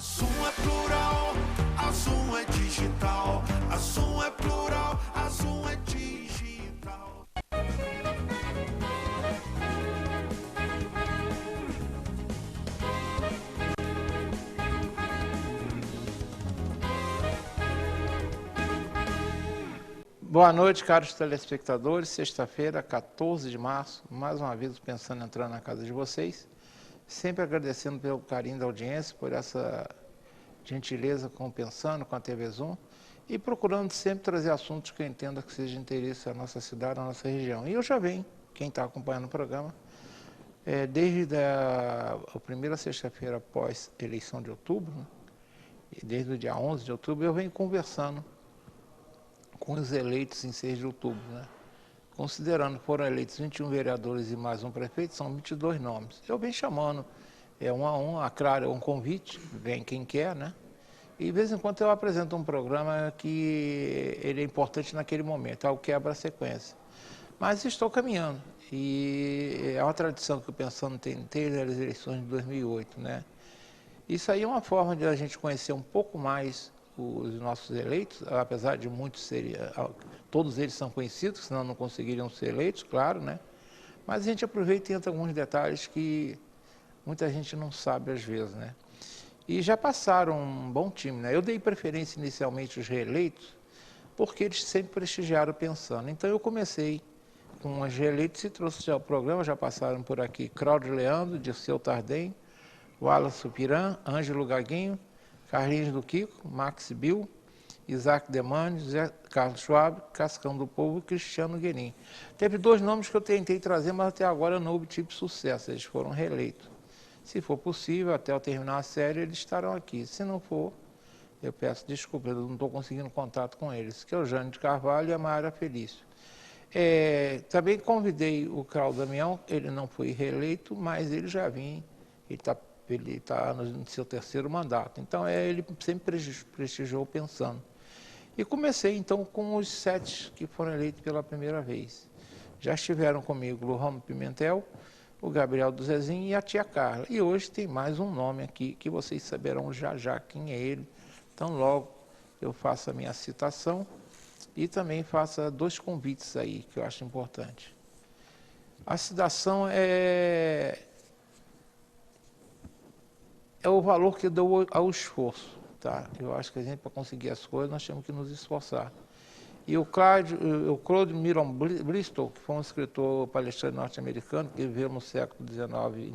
Zoom é plural, a Zoom é digital. A Zoom é plural, a Zoom é digital. Boa noite, caros telespectadores. Sexta-feira, 14 de março, mais uma vez pensando em entrar na casa de vocês. Sempre agradecendo pelo carinho da audiência, por essa gentileza com Pensando, com a TV Zoom, e procurando sempre trazer assuntos que eu entenda que seja de interesse à nossa cidade, à nossa região. E eu já venho, quem está acompanhando o programa, desde a primeira sexta-feira após a eleição de outubro, né, e desde o dia 11 de outubro, eu venho conversando com os eleitos em 6 de outubro, né? Considerando que foram eleitos 21 vereadores e mais um prefeito, são 22 nomes. Eu venho chamando um a um, claro, é um convite, vem quem quer, né? E de vez em quando eu apresento um programa que ele é importante naquele momento, algo quebra a sequência. Mas estou caminhando, e é uma tradição que o Pensando tem desde as eleições de 2008, né? Isso aí é uma forma de a gente conhecer um pouco mais os nossos eleitos, apesar de muitos serem, todos eles são conhecidos, senão não conseguiriam ser eleitos, claro, né? Mas a gente aproveita e entra alguns detalhes que muita gente não sabe às vezes, né? E já passaram um bom time, né? Eu dei preferência inicialmente aos reeleitos, porque eles sempre prestigiaram Pensando. Então eu comecei com os reeleitos e trouxe já o programa, já passaram por aqui Cláudio Leandro, Dirceu Tardem, Wallace Piran, Ângelo Gaguinho, Carlinhos do Kiko, Max Bill, Isaac Demani, José Carlos Schwab, Cascão do Povo e Cristiano Guerin. Teve 2 nomes que eu tentei trazer, mas até agora eu não obtive sucesso, eles foram reeleitos. Se for possível, até eu terminar a série, eles estarão aqui. Se não for, eu peço desculpa, eu não estou conseguindo contato com eles, que é o Jânio de Carvalho e a Mayara Felício. Também convidei o Carlos Damião, ele não foi reeleito, mas ele já vinha, ele está no seu 3º mandato. Então, ele sempre prestigiou Pensando. E comecei, então, com os 7 que foram eleitos pela primeira vez. Já estiveram comigo o Ramo Pimentel, o Gabriel do Zezinho e a tia Carla. E hoje tem mais um nome aqui, que vocês saberão já já quem é ele. Então, logo eu faço a minha citação e também faço 2 convites aí, que eu acho importante. A citação é o valor que eu dou ao esforço, tá? Eu acho que a gente, para conseguir as coisas, nós temos que nos esforçar. E o Claude Miron Bristol, que foi um escritor palestrante norte-americano, que viveu no século XIX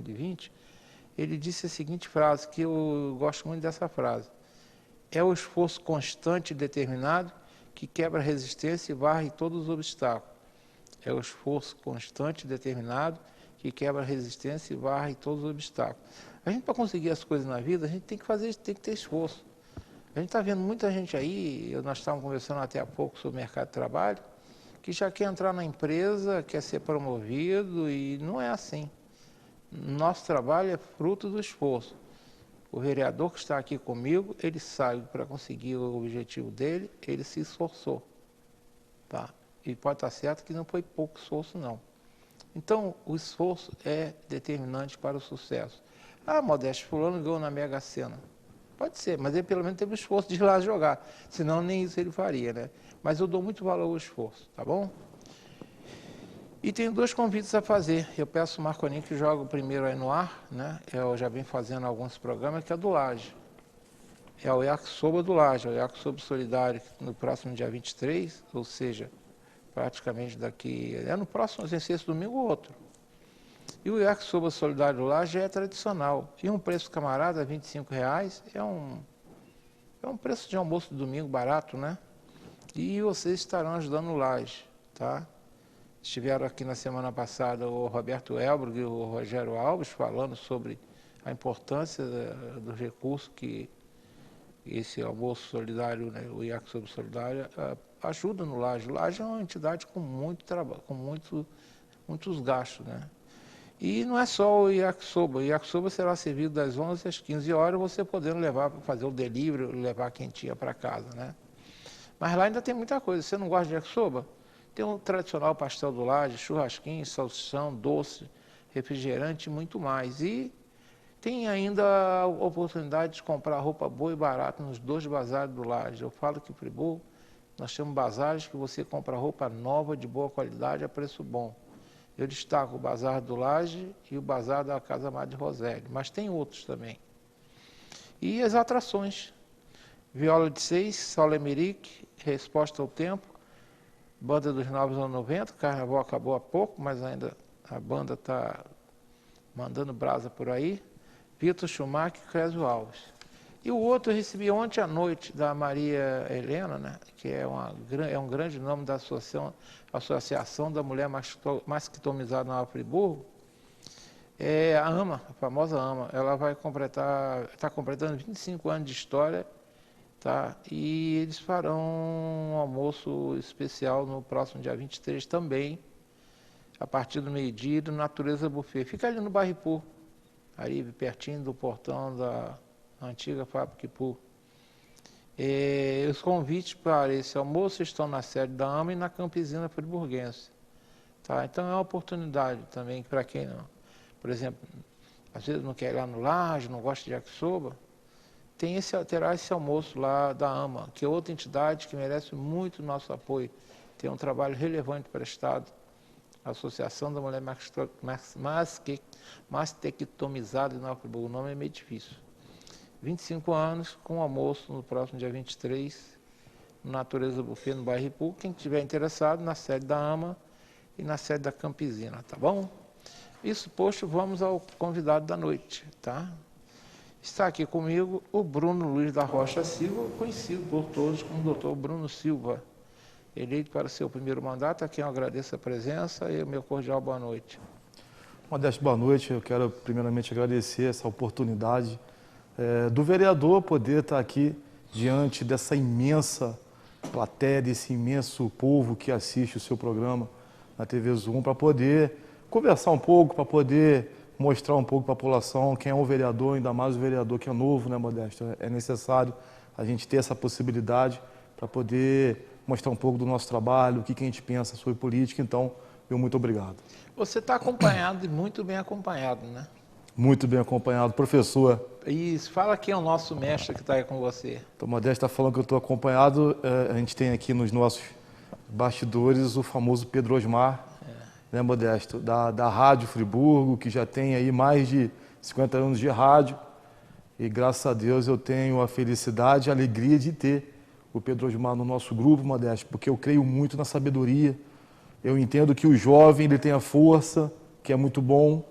e XX, ele disse a seguinte frase, que eu gosto muito dessa frase: é o esforço constante e determinado que quebra a resistência e varre todos os obstáculos. É o esforço constante e determinado que quebra a resistência e varre todos os obstáculos. A gente, para conseguir as coisas na vida, a gente tem que ter esforço. A gente está vendo muita gente aí, nós estávamos conversando até há pouco sobre o mercado de trabalho, que já quer entrar na empresa, quer ser promovido, e não é assim. Nosso trabalho é fruto do esforço. O vereador que está aqui comigo, ele sabe, para conseguir o objetivo dele, ele se esforçou. Tá? E pode estar certo que não foi pouco esforço, não. Então, o esforço é determinante para o sucesso. Ah, Modesto, fulano ganhou na Mega Sena. Pode ser, mas ele pelo menos teve o esforço de ir lá jogar. Senão nem isso ele faria, né? Mas eu dou muito valor ao esforço, tá bom? E tenho 2 convites a fazer. Eu peço o Marconinho que joga o primeiro aí no ar, né? Eu já venho fazendo alguns programas, que é do Laje. É o Yakisoba do Laje, é o Yakisoba Solidário, no próximo dia 23, ou seja, praticamente daqui... no próximo, sem ser esse domingo ou outro. E o Yakisoba Solidário lá já é tradicional. E um preço camarada, R$ 25,00, é um preço de almoço de domingo barato, né? E vocês estarão ajudando o Laje, tá? Estiveram aqui na semana passada o Roberto Elbro e o Rogério Alves falando sobre a importância dos recursos que esse almoço solidário, né, o Yakisoba Solidário, ajuda no Laje. O Laje é uma entidade com muito trabalho, com muitos gastos, né? E não é só o Yakisoba será servido das 11 às 15 horas, você podendo levar para fazer o delivery, levar a quentinha para casa, né? Mas lá ainda tem muita coisa. Você não gosta de Yakisoba? Tem o tradicional pastel do Laje, churrasquinho, salsichão, doce, refrigerante e muito mais. E Tem ainda a oportunidade de comprar roupa boa e barata nos 2 bazares do Laje. Eu falo que em Friburgo nós temos bazares que você compra roupa nova, de boa qualidade, a preço bom. Eu destaco o Bazar do Laje e o Bazar da Casa Madre Rosélia, mas tem outros também. E as atrações. Viola de 6, Saulo Emerick, Resposta ao Tempo, Banda dos Novos anos 90, Carnaval acabou há pouco, mas ainda a banda está mandando brasa por aí. Vitor Schumacher e Clésio Alves. E o outro eu recebi ontem à noite, da Maria Helena, né, que é um grande nome da Associação da Mulher Masquitomizada na Friburgo. É a AMA, a famosa AMA. Ela está completando 25 anos de história, tá? E eles farão um almoço especial no próximo dia 23 também, a partir do meio-dia, do Natureza Buffet. Fica ali no bairro Ipu, ali pertinho do portão da antiga fábrica Ipu. Os convites para esse almoço estão na sede da AMA e na Campesina Friburguense. Tá? Então é uma oportunidade também para quem não, por exemplo, às vezes não quer ir lá no Laje, não gosta de yakisoba, terá esse almoço lá da AMA, que é outra entidade que merece muito nosso apoio. Tem um trabalho relevante prestado. A Associação da Mulher Mastectomizada de Nova Friburgo. O nome é meio difícil. 25 anos, com almoço no próximo dia 23, no Natureza Buffet, no bairro Ipu. Quem estiver interessado, na sede da AMA e na sede da Campesina, tá bom? Isso posto, vamos ao convidado da noite, tá? Está aqui comigo o Bruno Luiz da Rocha Silva, conhecido por todos como Dr. Bruno Silva, eleito para o seu primeiro mandato, a quem eu agradeço a presença e o meu cordial boa noite. Modesto, boa noite. Eu quero primeiramente agradecer essa oportunidade do vereador poder estar aqui diante dessa imensa plateia, desse imenso povo que assiste o seu programa na TV Zoom, para poder conversar um pouco, para poder mostrar um pouco para a população quem é um vereador, ainda mais o vereador que é novo, né, Modesto? É necessário a gente ter essa possibilidade para poder mostrar um pouco do nosso trabalho, o que a gente pensa sobre política. Então, meu muito obrigado. Você está acompanhado e muito bem acompanhado, né? Muito bem acompanhado. Professor. Isso, fala quem é o nosso mestre que está aí com você. Então, Modesto está falando que eu estou acompanhado. A gente tem aqui nos nossos bastidores o famoso Pedro Osmar, né, Modesto, da Rádio Friburgo, que já tem aí mais de 50 anos de rádio. E graças a Deus eu tenho a felicidade e a alegria de ter o Pedro Osmar no nosso grupo, Modesto, porque eu creio muito na sabedoria. Eu entendo que o jovem ele tem a força, que é muito bom,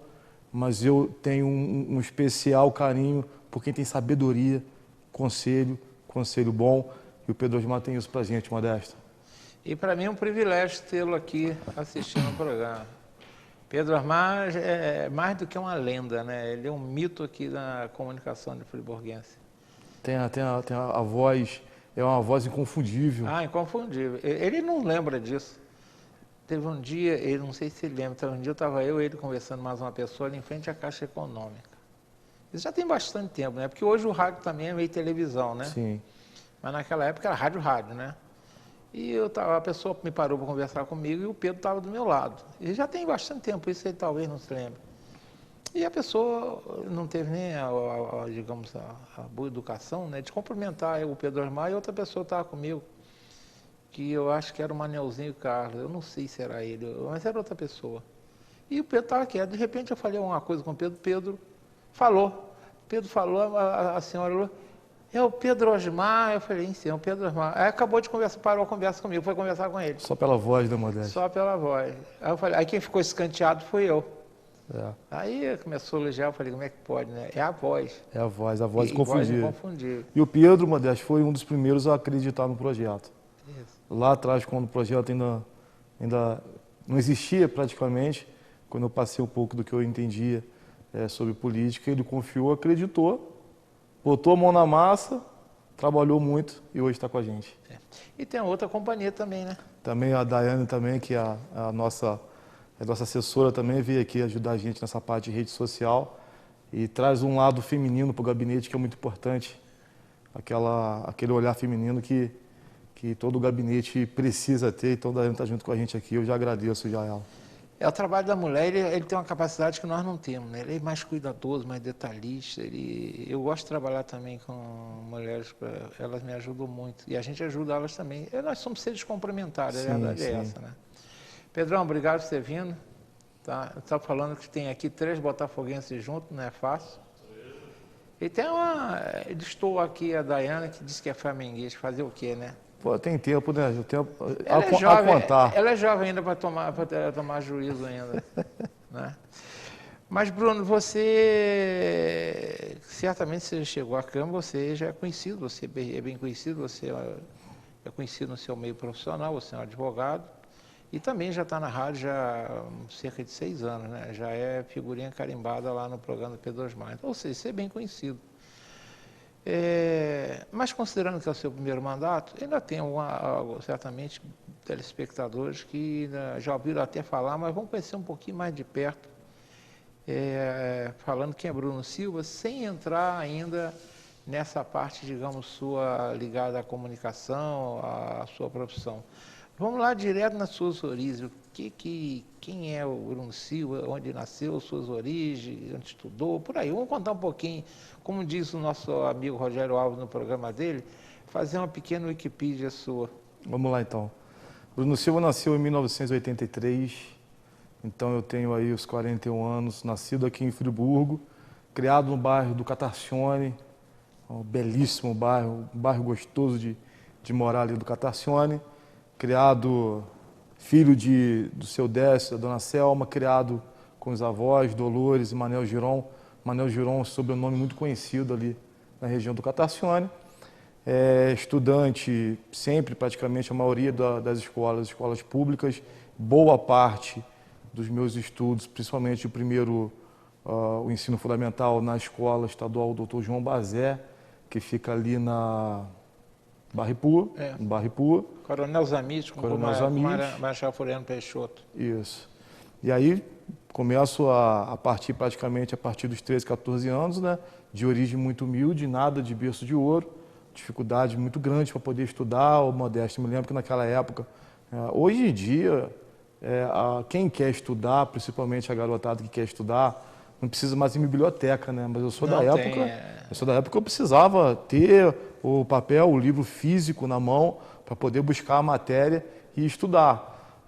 mas eu tenho um especial carinho por quem tem sabedoria, conselho bom. E o Pedro Osmar tem isso pra gente, Modesto. E para mim é um privilégio tê-lo aqui assistindo o programa. Pedro Osmar é mais do que uma lenda, né? Ele é um mito aqui na comunicação de friburguense. Tem a voz, é uma voz inconfundível. Ah, inconfundível. Ele não lembra disso. Teve um dia, ele não sei se ele lembra, um dia estava eu e ele conversando mais uma pessoa ali em frente à Caixa Econômica. Isso já tem bastante tempo, né? Porque hoje o rádio também é meio televisão, né? Sim. Mas naquela época era rádio, né? E a pessoa me parou para conversar comigo e o Pedro estava do meu lado. E já tem bastante tempo, isso ele talvez não se lembre. E a pessoa não teve nem digamos, a boa educação, né, de cumprimentar o Pedro Osmar, e outra pessoa estava comigo, que eu acho que era o Manelzinho Carlos, eu não sei se era ele, mas era outra pessoa. E o Pedro estava quieto, de repente eu falei alguma coisa com o Pedro falou. Pedro falou, a senhora falou, é o Pedro Osmar. Eu falei, sim, é o Pedro Osmar. Aí acabou de conversar, parou a conversa comigo, foi conversar com ele. Só pela voz, né, Modesto? Só pela voz. Aí eu falei, aí quem ficou escanteado foi eu. É. Aí começou a elogiar, eu falei, como é que pode, né? É a voz. É a voz inconfundível. E o Pedro, Modesto, foi um dos primeiros a acreditar no projeto. Isso. Lá atrás, quando o projeto ainda não existia praticamente, quando eu passei um pouco do que eu entendia sobre política, ele confiou, acreditou, botou a mão na massa, trabalhou muito e hoje está com a gente. É. E tem outra companhia também, né? Também a Daiane, também, que é a nossa assessora, também veio aqui ajudar a gente nessa parte de rede social e traz um lado feminino para o gabinete que é muito importante, aquele olhar feminino que todo o gabinete precisa ter. Então a Daiane está junto com a gente aqui, eu já agradeço já ela. É o trabalho da mulher, ele tem uma capacidade que nós não temos, né? Ele é mais cuidadoso, mais detalhista. Eu gosto de trabalhar também com mulheres, elas me ajudam muito. E a gente ajuda elas também. Nós somos seres complementares, a verdade é essa, né? Pedrão, obrigado por ter vindo. Tá? Eu estava falando que tem aqui 3 botafoguenses juntos, não é fácil. E tem estou aqui a Dayana, que disse que é flamenguista, fazer o quê, né? Pô, tem tempo, né? Tempo Ela é a jovem, contar. ela é jovem ainda para tomar juízo ainda, né? Mas, Bruno, você certamente você chegou à Câmara, você já é conhecido, você é bem conhecido, você é conhecido no seu meio profissional, você é um advogado e também já está na rádio já há cerca de 6 anos, né? Já é figurinha carimbada lá no programa do Pedro Osmar. Então, ou seja, você é bem conhecido. Mas considerando que é o seu primeiro mandato, ainda tem certamente telespectadores que já ouviram até falar, mas vão conhecer um pouquinho mais de perto, falando quem é Bruno Silva, sem entrar ainda nessa parte, digamos, sua ligada à comunicação, à sua profissão. Vamos lá direto nas suas origens. Quem é o Bruno Silva, onde nasceu, suas origens, onde estudou, por aí. Vamos contar um pouquinho, como diz o nosso amigo Rogério Alves no programa dele, fazer uma pequena Wikipedia sua. Vamos lá, então. Bruno Silva nasceu em 1983, então eu tenho aí os 41 anos, nascido aqui em Friburgo, criado no bairro do Catarcione, um belíssimo bairro, um bairro gostoso de morar ali do Catarcione, criado filho do seu Décio, da dona Selma, criado com os avós, Dolores e Manel Giron. Manel Giron é um sobrenome muito conhecido ali na região do Catarcione. Estudante sempre, praticamente, a maioria das escolas públicas. Boa parte dos meus estudos, principalmente o ensino fundamental na Escola Estadual Dr. João Bazé, que fica ali na Barripua, Coronel Zamit, com o Marechal Floriano Peixoto. Isso. E aí começo a partir praticamente a partir dos 13, 14 anos, né? De origem muito humilde, nada de berço de ouro, dificuldade muito grande para poder estudar, o Modesto. Me lembro que naquela época, hoje em dia, quem quer estudar, principalmente a garotada que quer estudar, não precisa mais ir em biblioteca, né? Mas eu sou da época que eu precisava ter o papel, o livro físico na mão para poder buscar a matéria e estudar.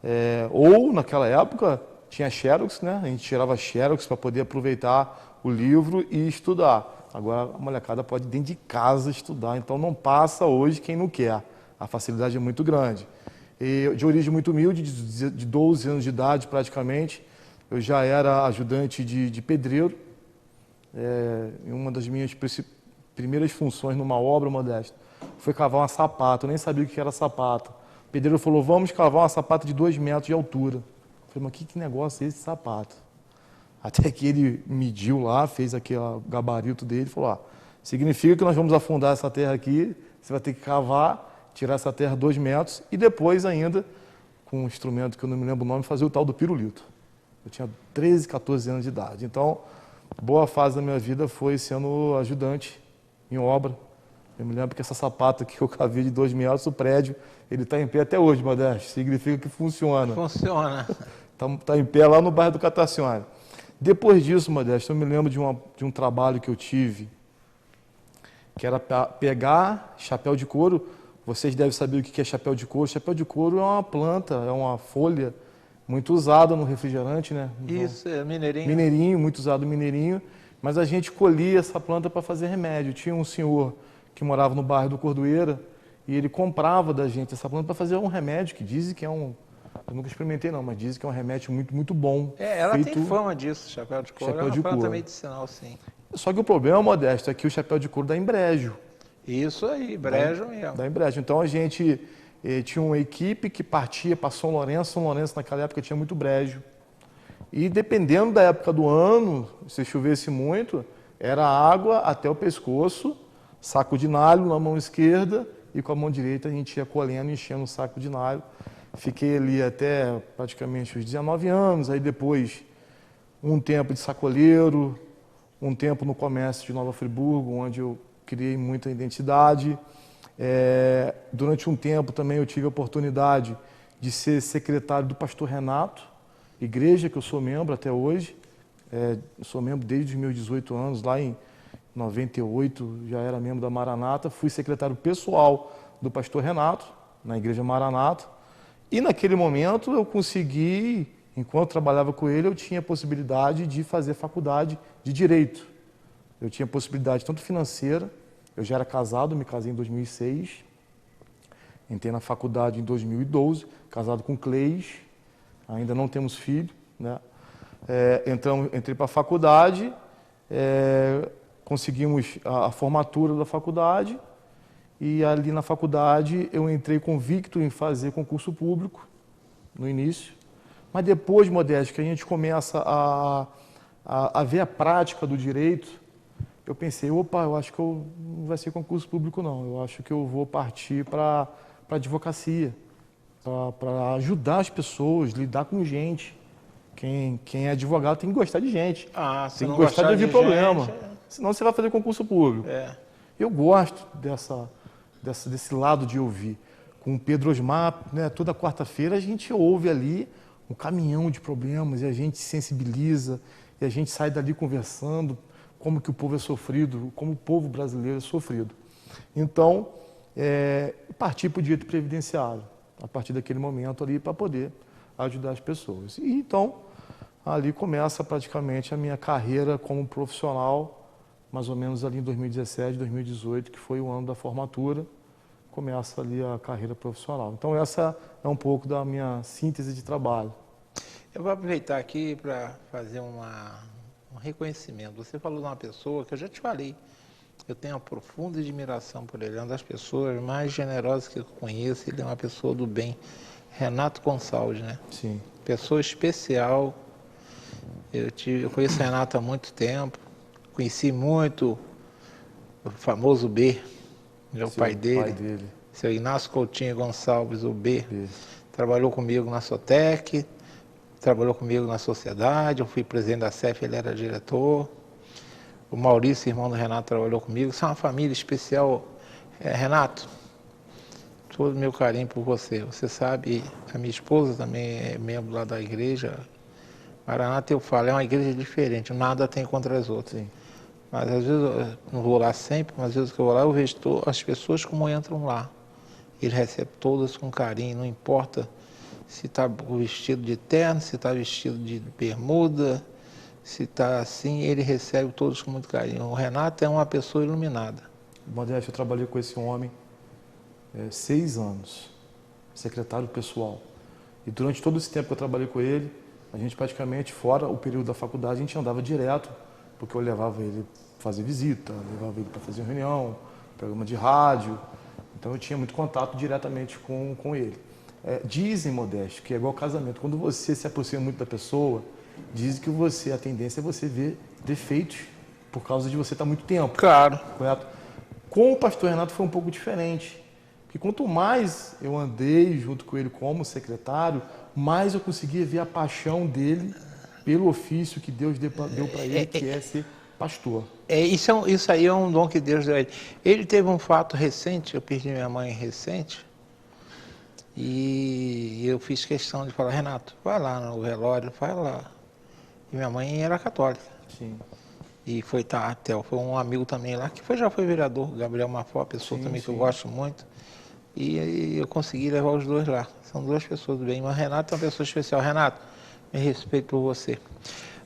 Ou naquela época tinha xerox, né? A gente tirava xerox para poder aproveitar o livro e estudar. Agora a molecada pode dentro de casa estudar, então não passa hoje quem não quer. A facilidade é muito grande. E, de origem muito humilde, de 12 anos de idade praticamente, eu já era ajudante de pedreiro. E uma das minhas primeiras funções numa obra, Modesto, foi cavar uma sapata. Eu nem sabia o que era sapata. O pedreiro falou, vamos cavar uma sapata de 2 metros de altura. Eu falei, mas que negócio é esse sapato? Até que ele mediu lá, fez aquele gabarito dele e falou, significa que nós vamos afundar essa terra aqui, você vai ter que cavar, tirar essa terra 2 metros e depois ainda, com um instrumento que eu não me lembro o nome, fazer o tal do pirulito. Eu tinha 13, 14 anos de idade. Então, boa fase da minha vida foi sendo ajudante em obra. Eu me lembro que essa sapata que eu cavei de 2 metros, o prédio, ele está em pé até hoje, Modesto. Significa que funciona. Funciona. Está em pé lá no bairro do Catarcione. Depois disso, Modesto, eu me lembro de um trabalho que eu tive, que era pegar chapéu de couro. Vocês devem saber o que é chapéu de couro. Chapéu de couro é uma planta, é uma folha muito usada no refrigerante, né? Isso, é mineirinho. Mineirinho, muito usado mineirinho. Mas a gente colhia essa planta para fazer remédio. Tinha um senhor que morava no bairro do Cordoeira e ele comprava da gente essa planta para fazer um remédio que dizem que é um... Eu nunca experimentei não, mas dizem que é um remédio muito, muito bom. Ela tem fama disso, chapéu de couro. Chapéu de couro. Planta medicinal, sim. Só que o problema, Modesto, é que o chapéu de couro dá embrejo. Isso aí, brejo mesmo. Dá embrejo. Então a gente tinha uma equipe que partia para São Lourenço. São Lourenço naquela época tinha muito brejo. E dependendo da época do ano, se chovesse muito, era água até o pescoço, saco de nalho na mão esquerda e com a mão direita a gente ia colhendo e enchendo o saco de nalho. Fiquei ali até praticamente os 19 anos, aí depois um tempo de sacoleiro, um tempo no comércio de Nova Friburgo, onde eu criei muita identidade. Durante um tempo também eu tive a oportunidade de ser secretário do pastor Renato, igreja que eu sou membro até hoje. Eu sou membro desde os meus 18 anos, lá em 98 já era membro da Maranata, fui secretário pessoal do pastor Renato, na igreja Maranata, e naquele momento eu consegui, enquanto trabalhava com ele, eu tinha a possibilidade de fazer faculdade de Direito. Eu tinha possibilidade tanto financeira, eu já era casado, me casei em 2006, entrei na faculdade em 2012, casado com Cleis, ainda não temos filho, né? Entrei para a faculdade, conseguimos a formatura da faculdade e ali na faculdade eu entrei convicto em fazer concurso público no início, mas depois, Modesto, que a gente começa a ver a prática do direito, eu pensei, opa, eu acho que não vai ser concurso público não, eu acho que eu vou partir para a advocacia, para ajudar as pessoas, lidar com gente. Quem é advogado tem que gostar de gente, tem que gostar de ouvir problema, senão você vai fazer concurso público. Eu gosto desse lado de ouvir. Com o Pedro Osmar, né, toda quarta-feira a gente ouve ali um caminhão de problemas e a gente se sensibiliza e a gente sai dali conversando como que o povo é sofrido, como o povo brasileiro é sofrido. Então, parti para o direito previdenciário, a partir daquele momento ali, para poder ajudar as pessoas. E então, ali começa praticamente a minha carreira como profissional, mais ou menos ali em 2017, 2018, que foi o ano da formatura, começa ali a carreira profissional. Então essa é um pouco da minha síntese de trabalho. Eu vou aproveitar aqui para fazer um reconhecimento. Você falou de uma pessoa que eu já te falei, eu tenho uma profunda admiração por ele, é uma das pessoas mais generosas que eu conheço, ele é uma pessoa do bem. Renato Gonçalves, né? Sim. Pessoa especial. Eu conheço o Renato há muito tempo, conheci muito o famoso B, o pai dele, seu Inácio Coutinho Gonçalves, o B. Trabalhou comigo na Sotec, trabalhou comigo na Sociedade, eu fui presidente da CEF, ele era diretor. O Maurício, irmão do Renato, trabalhou comigo. Isso é uma família especial. Renato, todo o meu carinho por você. Você sabe, a minha esposa também é membro lá da igreja. Maranata, eu falo, é uma igreja diferente, nada tem contra as outras. Sim. Mas às vezes, eu não vou lá sempre, mas às vezes que eu vou lá, eu vejo as pessoas como entram lá. Ele recebe todas com carinho, não importa se está vestido de terno, se está vestido de bermuda, se está assim, ele recebe todos com muito carinho. O Renato é uma pessoa iluminada. Modesto, eu trabalhei com esse homem 6 anos, secretário pessoal. E durante todo esse tempo que eu trabalhei com ele, a gente praticamente, fora o período da faculdade, a gente andava direto, porque eu levava ele para fazer visita, levava ele para fazer reunião, programa de rádio. Então eu tinha muito contato diretamente com ele. Dizem, Modesto, que é igual casamento. Quando você se aproxima muito da pessoa, dizem que a tendência é você ver defeitos por causa de você estar muito tempo. Claro. Correto? Com o pastor Renato foi um pouco diferente. Porque quanto mais eu andei junto com ele como secretário, mais eu conseguia ver a paixão dele pelo ofício que Deus deu para ele, que é ser pastor. Isso aí é um dom que Deus deu a ele. Ele teve um fato recente, eu perdi minha mãe recente, e eu fiz questão de falar, Renato, vai lá no velório, vai lá. E minha mãe era católica. Sim. E foi um amigo também lá, que já foi vereador, Gabriel Mafó, pessoa também que eu gosto muito. E eu consegui levar os dois lá. São duas pessoas do bem. Mas Renato é uma pessoa especial. Renato, me respeito por você.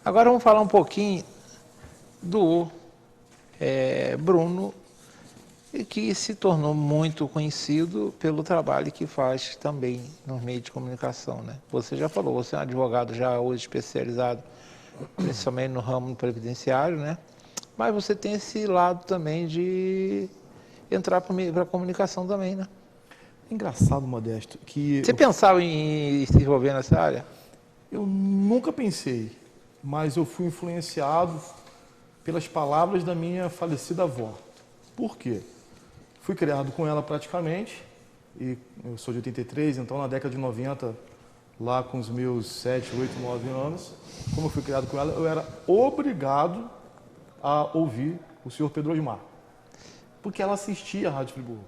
Agora vamos falar um pouquinho do Bruno, que se tornou muito conhecido pelo trabalho que faz também nos meios de comunicação, né? Você já falou, você é um advogado já hoje especializado, principalmente no ramo previdenciário, né? Mas você tem esse lado também de entrar para a comunicação também, né? Engraçado, Modesto, que... Você pensava em se envolver nessa área? Eu nunca pensei, mas eu fui influenciado pelas palavras da minha falecida avó. Por quê? Fui criado com ela praticamente, e eu sou de 83, então na década de 90, lá com os meus 7, 8, 9 anos, como eu fui criado com ela, eu era obrigado a ouvir o senhor Pedro Osmar, porque ela assistia a Rádio Friburgo.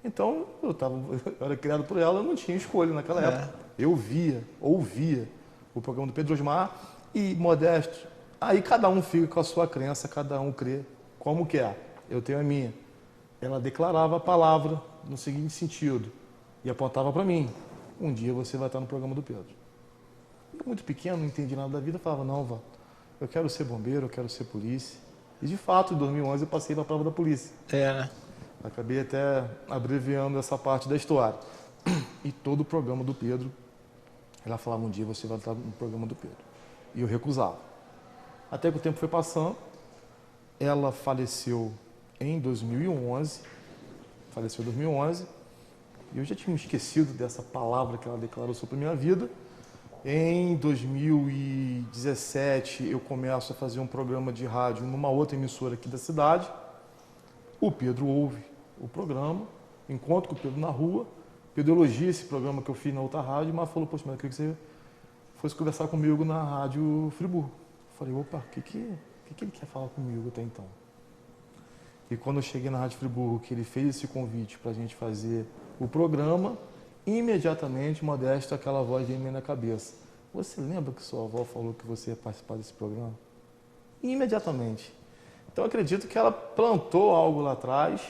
Então, eu era criado por ela, eu não tinha escolha naquela época. Eu ouvia o programa do Pedro Osmar. E, Modesto, aí cada um fica com a sua crença, cada um crê como quer. Eu tenho a minha. Ela declarava a palavra no seguinte sentido e apontava para mim: um dia você vai estar no programa do Pedro. Eu, muito pequeno, não entendi nada da vida, falava: não, vó, eu quero ser bombeiro, eu quero ser polícia. E, de fato, em 2011 eu passei para a prova da polícia. Né? Acabei até abreviando essa parte da história. E todo o programa do Pedro, ela falava: um dia você vai estar no programa do Pedro. E eu recusava. Até que o tempo foi passando, ela faleceu em 2011, e eu já tinha me esquecido dessa palavra que ela declarou sobre a minha vida. Em 2017, eu começo a fazer um programa de rádio numa outra emissora aqui da cidade. O Pedro ouve o programa, encontro com o Pedro na rua. Pedro elogia esse programa que eu fiz na outra rádio, mas falou: poxa, mas eu queria que você fosse conversar comigo na Rádio Friburgo. Eu falei: opa, o que ele quer falar comigo até então? E quando eu cheguei na Rádio Friburgo, que ele fez esse convite para a gente fazer o programa, imediatamente, Modesto, aquela voz veio na cabeça: você lembra que sua avó falou que você ia participar desse programa? Imediatamente. Então, acredito que ela plantou algo lá atrás,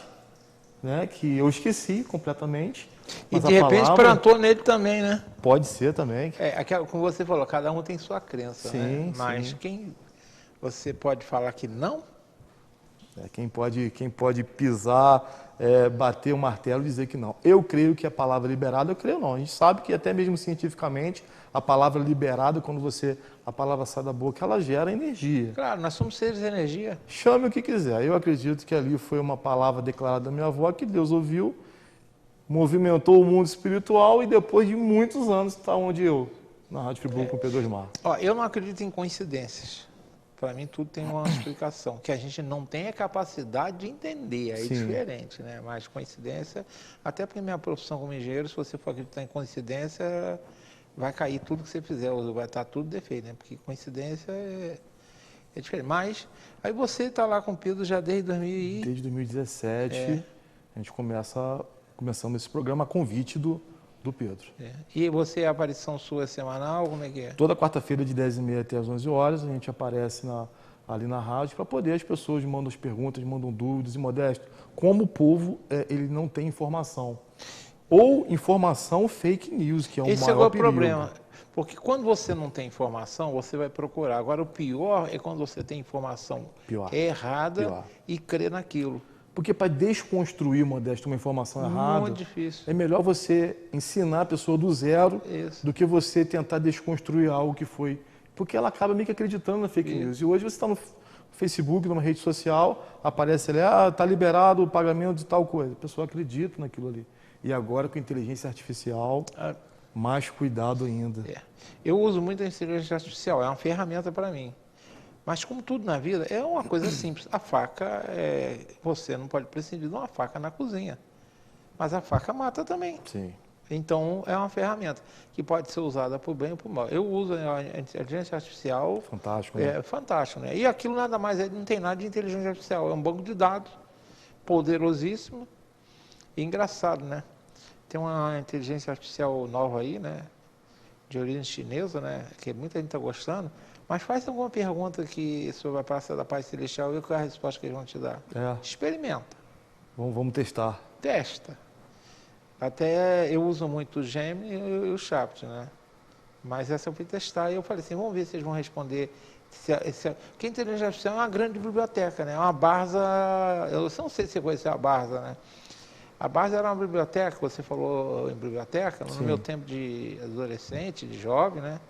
né, que eu esqueci completamente. E de repente plantou nele também, né? Pode ser também. Como você falou, cada um tem sua crença, sim, né? Mas sim. Quem você pode falar que não? Quem pode pisar, bater o martelo e dizer que não. Eu creio que a palavra liberada, eu creio não. A gente sabe que até mesmo cientificamente, a palavra liberada, quando a palavra sai da boca, ela gera energia. Claro, nós somos seres de energia. Chame o que quiser. Eu acredito que ali foi uma palavra declarada da minha avó, que Deus ouviu, movimentou o mundo espiritual e depois de muitos anos está onde eu, na Rádio Friburgo com o Pedro Osmar. Eu não acredito em coincidências. Para mim, tudo tem uma explicação, que a gente não tem a capacidade de entender, aí é diferente, né? Mas coincidência, até porque minha profissão como engenheiro, se você for acreditar em coincidência, vai cair tudo que você fizer, vai estar tudo defeito, né? Porque coincidência é diferente. Mas, aí você está lá com o Pedro já desde 2017, a gente começamos esse programa a convite do Pedro. E você, a aparição sua é semanal, como é que é? Toda quarta-feira de 10h30 até as 11 horas, a gente aparece ali na rádio para poder, as pessoas mandam as perguntas, mandam dúvidas. E, Modesto, como o povo ele não tem informação. Ou informação fake news, que é o maior perigo. Esse é o problema. Porque quando você não tem informação, você vai procurar. Agora, o pior é quando você tem informação errada e crê naquilo. Porque para desconstruir, Modesto, uma informação errada, muito difícil. É melhor você ensinar a pessoa do zero do que você tentar desconstruir algo que foi. Porque ela acaba meio que acreditando na fake news. E hoje você está no Facebook, numa rede social, aparece ali: está liberado o pagamento de tal coisa. A pessoa acredita naquilo ali. E agora com inteligência artificial, mais cuidado ainda. Eu uso muito a inteligência artificial, é uma ferramenta para mim. Mas como tudo na vida, é uma coisa simples. A faca, você não pode prescindir de uma faca na cozinha. Mas a faca mata também. Sim. Então, é uma ferramenta que pode ser usada por bem ou por mal. Eu uso a inteligência artificial. Fantástico, né? Fantástico, né? E aquilo nada mais não tem nada de inteligência artificial. É um banco de dados poderosíssimo e engraçado, né? Tem uma inteligência artificial nova aí, né? De origem chinesa, né? Que muita gente está gostando. Mas faz alguma pergunta sobre a Praça da Paz Celestial e qual é a resposta que eles vão te dar. Experimenta. Vamos testar. Testa. Até eu uso muito o Gemini e o Chapt, né? Mas essa eu fui testar e eu falei assim, vamos ver se eles vão responder. Porque a inteligência artificial é uma grande biblioteca, né? Uma Barça, eu não sei se você conheceu a Barça, né? A Barça era uma biblioteca, você falou em biblioteca, no meu tempo de adolescente, de jovem, né?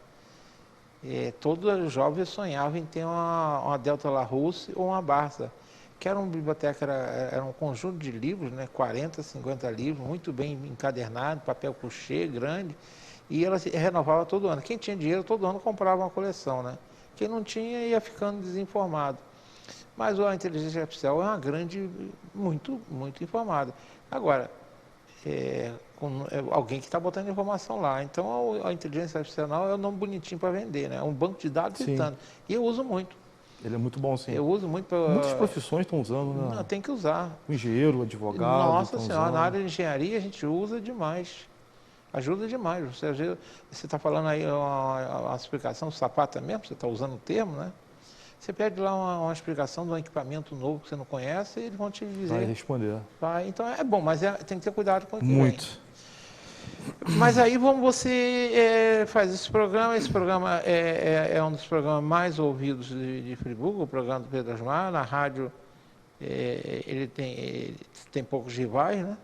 Todo jovem sonhava em ter uma Delta Larousse ou uma Barça, que era uma biblioteca, era um conjunto de livros, né, 40, 50 livros, muito bem encadernado, papel couché, grande, e ela se renovava todo ano. Quem tinha dinheiro, todo ano comprava uma coleção, né? Quem não tinha, ia ficando desinformado. Mas a inteligência artificial é uma grande, muito, muito informada. Agora, alguém que está botando informação lá. Então, a inteligência artificial é um nome bonitinho para vender, né? É um banco de dados gritando. E eu uso muito. Ele é muito bom, sim. Eu uso muito para... Muitas profissões estão usando, né? Não, tem que usar. O engenheiro, o advogado. Nossa Senhora, na área de engenharia a gente usa demais. Ajuda demais. Você está falando aí uma explicação sapata mesmo, você está usando o termo, né? Você pede lá uma explicação de um equipamento novo que você não conhece e eles vão te dizer. Vai responder. Então é bom, mas tem que ter cuidado com o que Muito. vem. Mas aí você faz esse programa é um dos programas mais ouvidos de Friburgo, o programa do Pedro Osmar. Na rádio ele tem poucos rivais, né?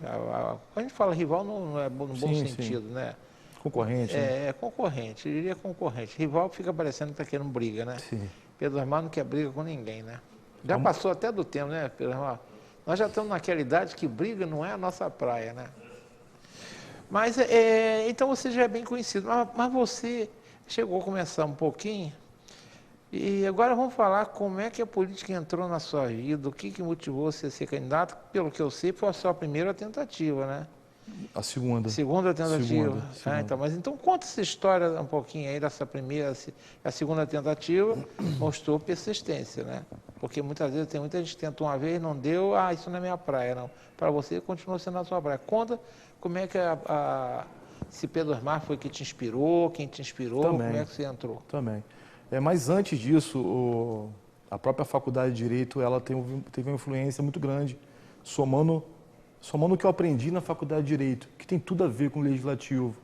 Quando a gente fala rival não é no bom sentido, né? Concorrente. Né? É concorrente, eu diria concorrente. Rival fica parecendo que está querendo briga, né? Sim. Pedro Osmar não quer briga com ninguém, né? Já passou até do tempo, né, Pedro Osmar? Nós já estamos naquela idade que briga não é a nossa praia, né? Mas, então você já é bem conhecido. Mas você chegou a começar um pouquinho. E agora vamos falar como é que a política entrou na sua vida, o que motivou você a ser candidato. Pelo que eu sei, foi a sua primeira tentativa, né? A segunda. Segunda tentativa. Segunda. Então conta essa história um pouquinho aí dessa primeira, a segunda tentativa mostrou persistência, né? Porque muitas vezes tem muita gente que tenta uma vez, não deu, isso não é minha praia, não. Para você, continua sendo a sua praia. Conta como é que se Pedro Osmar foi que te inspirou, quem te inspirou, Também. como é que você entrou? Também. Mas antes disso, a própria faculdade de Direito, ela teve uma influência muito grande, somando o que eu aprendi na faculdade de Direito, que tem tudo a ver com o legislativo.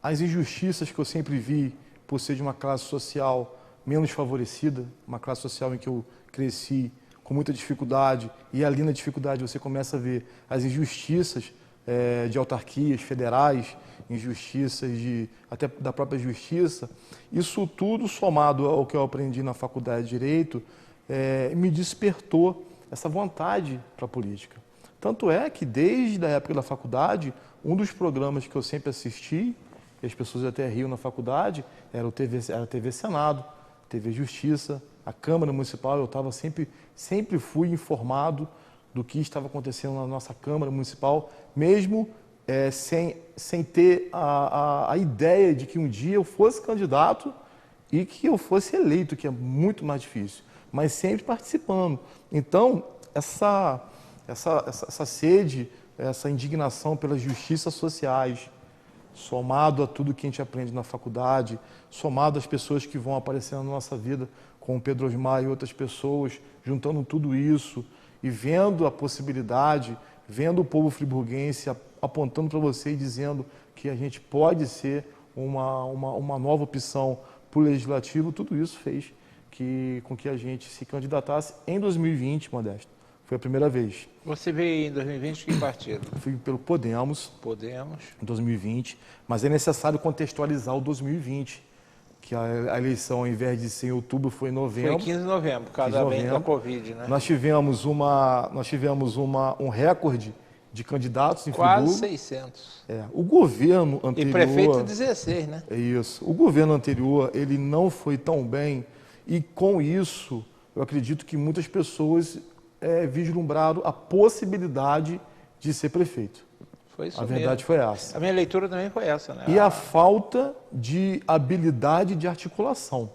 As injustiças que eu sempre vi por ser de uma classe social menos favorecida, uma classe social em que eu cresci com muita dificuldade, e ali na dificuldade você começa a ver as injustiças de autarquias federais, injustiças até da própria justiça. Isso tudo somado ao que eu aprendi na faculdade de Direito me despertou essa vontade para a política. Tanto é que desde a época da faculdade, um dos programas que eu sempre assisti, e as pessoas até riam na faculdade, era a TV Senado, TV Justiça, a Câmara Municipal. Eu sempre fui informado do que estava acontecendo na nossa Câmara Municipal, mesmo sem ter a ideia de que um dia eu fosse candidato e que eu fosse eleito, que é muito mais difícil, mas sempre participando. Então, essa sede, essa indignação pelas justiças sociais, somado a tudo que a gente aprende na faculdade, somado às pessoas que vão aparecendo na nossa vida, como Pedro Osmar e outras pessoas, juntando tudo isso e vendo a possibilidade, vendo o povo friburguense apontando para você e dizendo que a gente pode ser uma nova opção para o Legislativo, tudo isso fez com que a gente se candidatasse em 2020, Modesto. Foi a primeira vez. Você veio em 2020 que partido? Fui pelo Podemos. Em 2020, mas é necessário contextualizar o 2020, que a eleição, ao invés de ser em outubro, foi em novembro. Foi 15 de novembro, por causa da Covid, né? Nós tivemos um recorde de candidatos em Quase Friburgo. 600. O governo anterior... E prefeito 16, né? É isso. O governo anterior, ele não foi tão bem, e com isso, eu acredito que muitas pessoas vislumbraram a possibilidade de ser prefeito. Foi isso A verdade foi essa. A minha leitura também foi essa, né? E a falta de habilidade de articulação,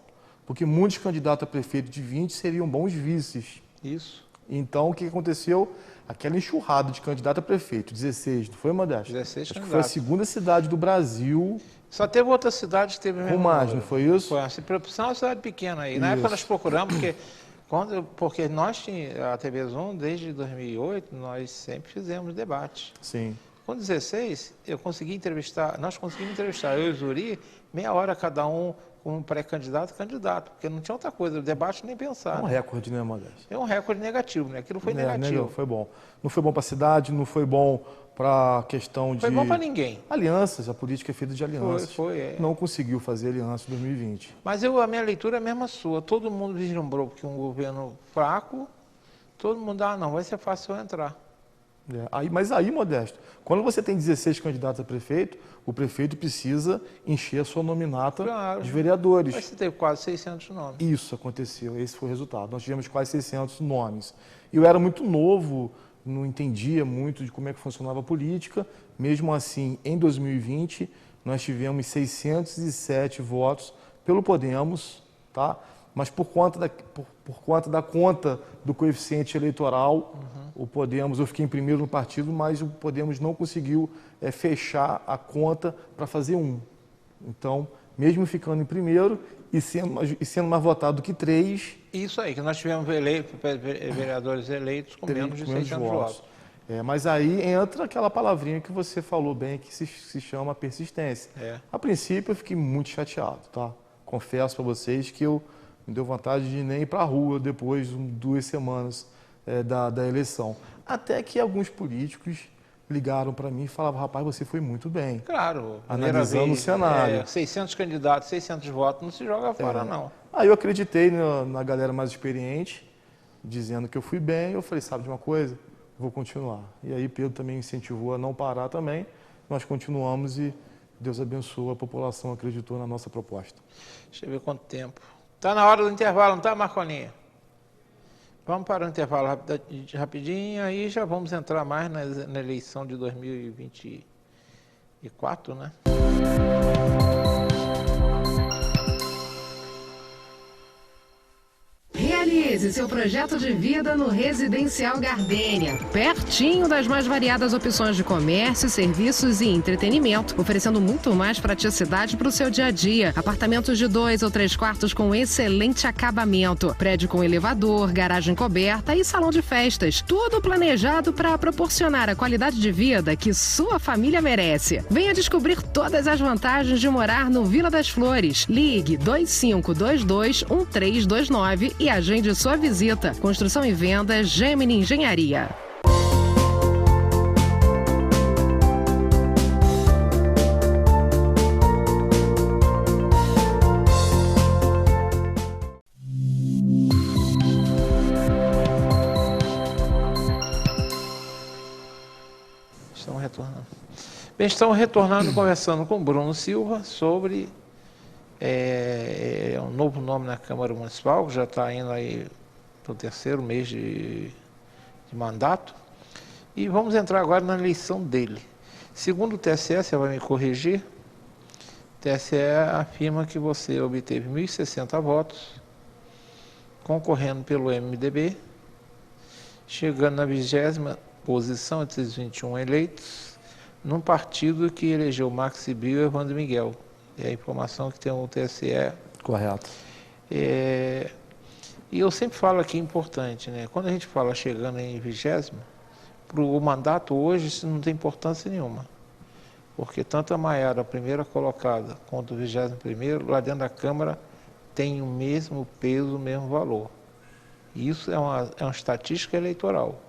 porque muitos candidatos a prefeito de 20 seriam bons vices. Isso. Então, o que aconteceu? Aquela enxurrada de candidato a prefeito, 16, não foi, Modesto? 16 Acho que foi a segunda cidade do Brasil. Só teve outra cidade que teve... Com mais, não foi isso? Foi uma cidade pequena aí. Na época nós procuramos, porque nós, a TV Zoom, desde 2008, nós sempre fizemos debate. Sim. Com 16, nós conseguimos entrevistar, eu e o Zuri, meia hora cada um, como pré-candidato e candidato, porque não tinha outra coisa, o debate nem pensar. É um recorde, né, Modesto? É um recorde negativo, né? Aquilo foi negativo. Foi bom. Não foi bom para a cidade, não foi bom para a questão de... Foi bom para ninguém. Alianças, a política é feita de alianças. Foi. Não conseguiu fazer aliança em 2020. Mas a minha leitura é a mesma sua. Todo mundo vislumbrou que um governo fraco, todo mundo, não, vai ser fácil eu entrar. Mas aí, Modesto, quando você tem 16 candidatos a prefeito, o prefeito precisa encher a sua nominata de vereadores. Mas você teve quase 600 nomes. Isso aconteceu, esse foi o resultado. Nós tivemos quase 600 nomes. Eu era muito novo, não entendia muito de como é que funcionava a política. Mesmo assim, em 2020, nós tivemos 607 votos pelo Podemos, tá? mas por conta da conta do coeficiente eleitoral, o Podemos, eu fiquei em primeiro no partido, mas o Podemos não conseguiu fechar a conta para fazer um. Então, mesmo ficando em primeiro e sendo mais votado que 3... Isso aí, que nós tivemos vereadores eleitos com menos de 600 votos. Mas aí entra aquela palavrinha que você falou bem, que se chama persistência. A princípio, eu fiquei muito chateado, tá? Confesso para vocês que me deu vontade de nem ir para a rua depois de 2 semanas da eleição. Até que alguns políticos ligaram para mim e falavam, rapaz, você foi muito bem. Claro. Analisando o cenário. 600 candidatos, 600 votos, não se joga fora, não. Aí eu acreditei na galera mais experiente, dizendo que eu fui bem. Eu falei, sabe de uma coisa? Vou continuar. E aí Pedro também me incentivou a não parar também. Nós continuamos e Deus abençoe, a população acreditou na nossa proposta. Deixa eu ver quanto tempo. Está na hora do intervalo, não está, Marcolinha? Vamos para o intervalo rapidinho, aí já vamos entrar mais na eleição de 2024, né? Realize seu projeto de vida no Residencial Gardênia, pertinho das mais variadas opções de comércio, serviços e entretenimento, oferecendo muito mais praticidade para o seu dia a dia. Apartamentos de 2 ou 3 quartos com excelente acabamento, prédio com elevador, garagem coberta e salão de festas. Tudo planejado para proporcionar a qualidade de vida que sua família merece. Venha descobrir todas as vantagens de morar no Vila das Flores. Ligue 2522-1329 e agende sua visita. Construção e venda Gemini Engenharia. Estamos retornando. Bem, estamos retornando conversando com o Bruno Silva sobre um novo nome na Câmara Municipal, que já está indo aí para o 3º mês de mandato. E vamos entrar agora na eleição dele. Segundo o TSE, você vai me corrigir, o TSE afirma que você obteve 1.060 votos, concorrendo pelo MDB, chegando na 20ª posição entre os 21 eleitos, num partido que elegeu Marcos Sibil e Evandro Miguel. É a informação que tem o TSE. Correto. E eu sempre falo aqui importante, né? Quando a gente fala chegando em 20ª, para o mandato hoje isso não tem importância nenhuma. Porque tanto a Maiara, a primeira colocada, quanto o 21º, lá dentro da Câmara, tem o mesmo peso, o mesmo valor. E isso é uma estatística eleitoral.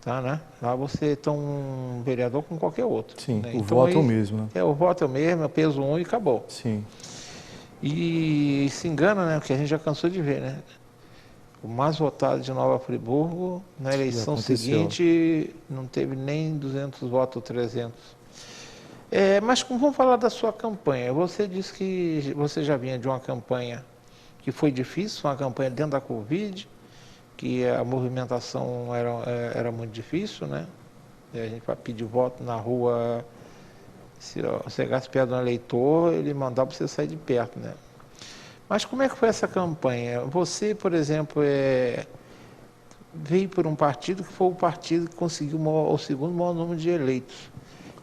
Tá, né? Lá você tem um vereador com qualquer outro. Sim, né? o então, voto é o mesmo, né? O voto é o mesmo, é peso 1 e acabou. Sim. E se engana, né? Porque a gente já cansou de ver, né? O mais votado de Nova Friburgo, na eleição seguinte, não teve nem 200 votos ou 300. Mas vamos falar da sua campanha. Você disse que você já vinha de uma campanha que foi difícil, uma campanha dentro da Covid, que a movimentação era muito difícil, né? E a gente, para pedir voto na rua, se você chegasse perto de um eleitor, ele mandava você sair de perto, né? Mas como é que foi essa campanha? Você, por exemplo, veio por um partido que foi o partido que conseguiu o segundo maior número de eleitos.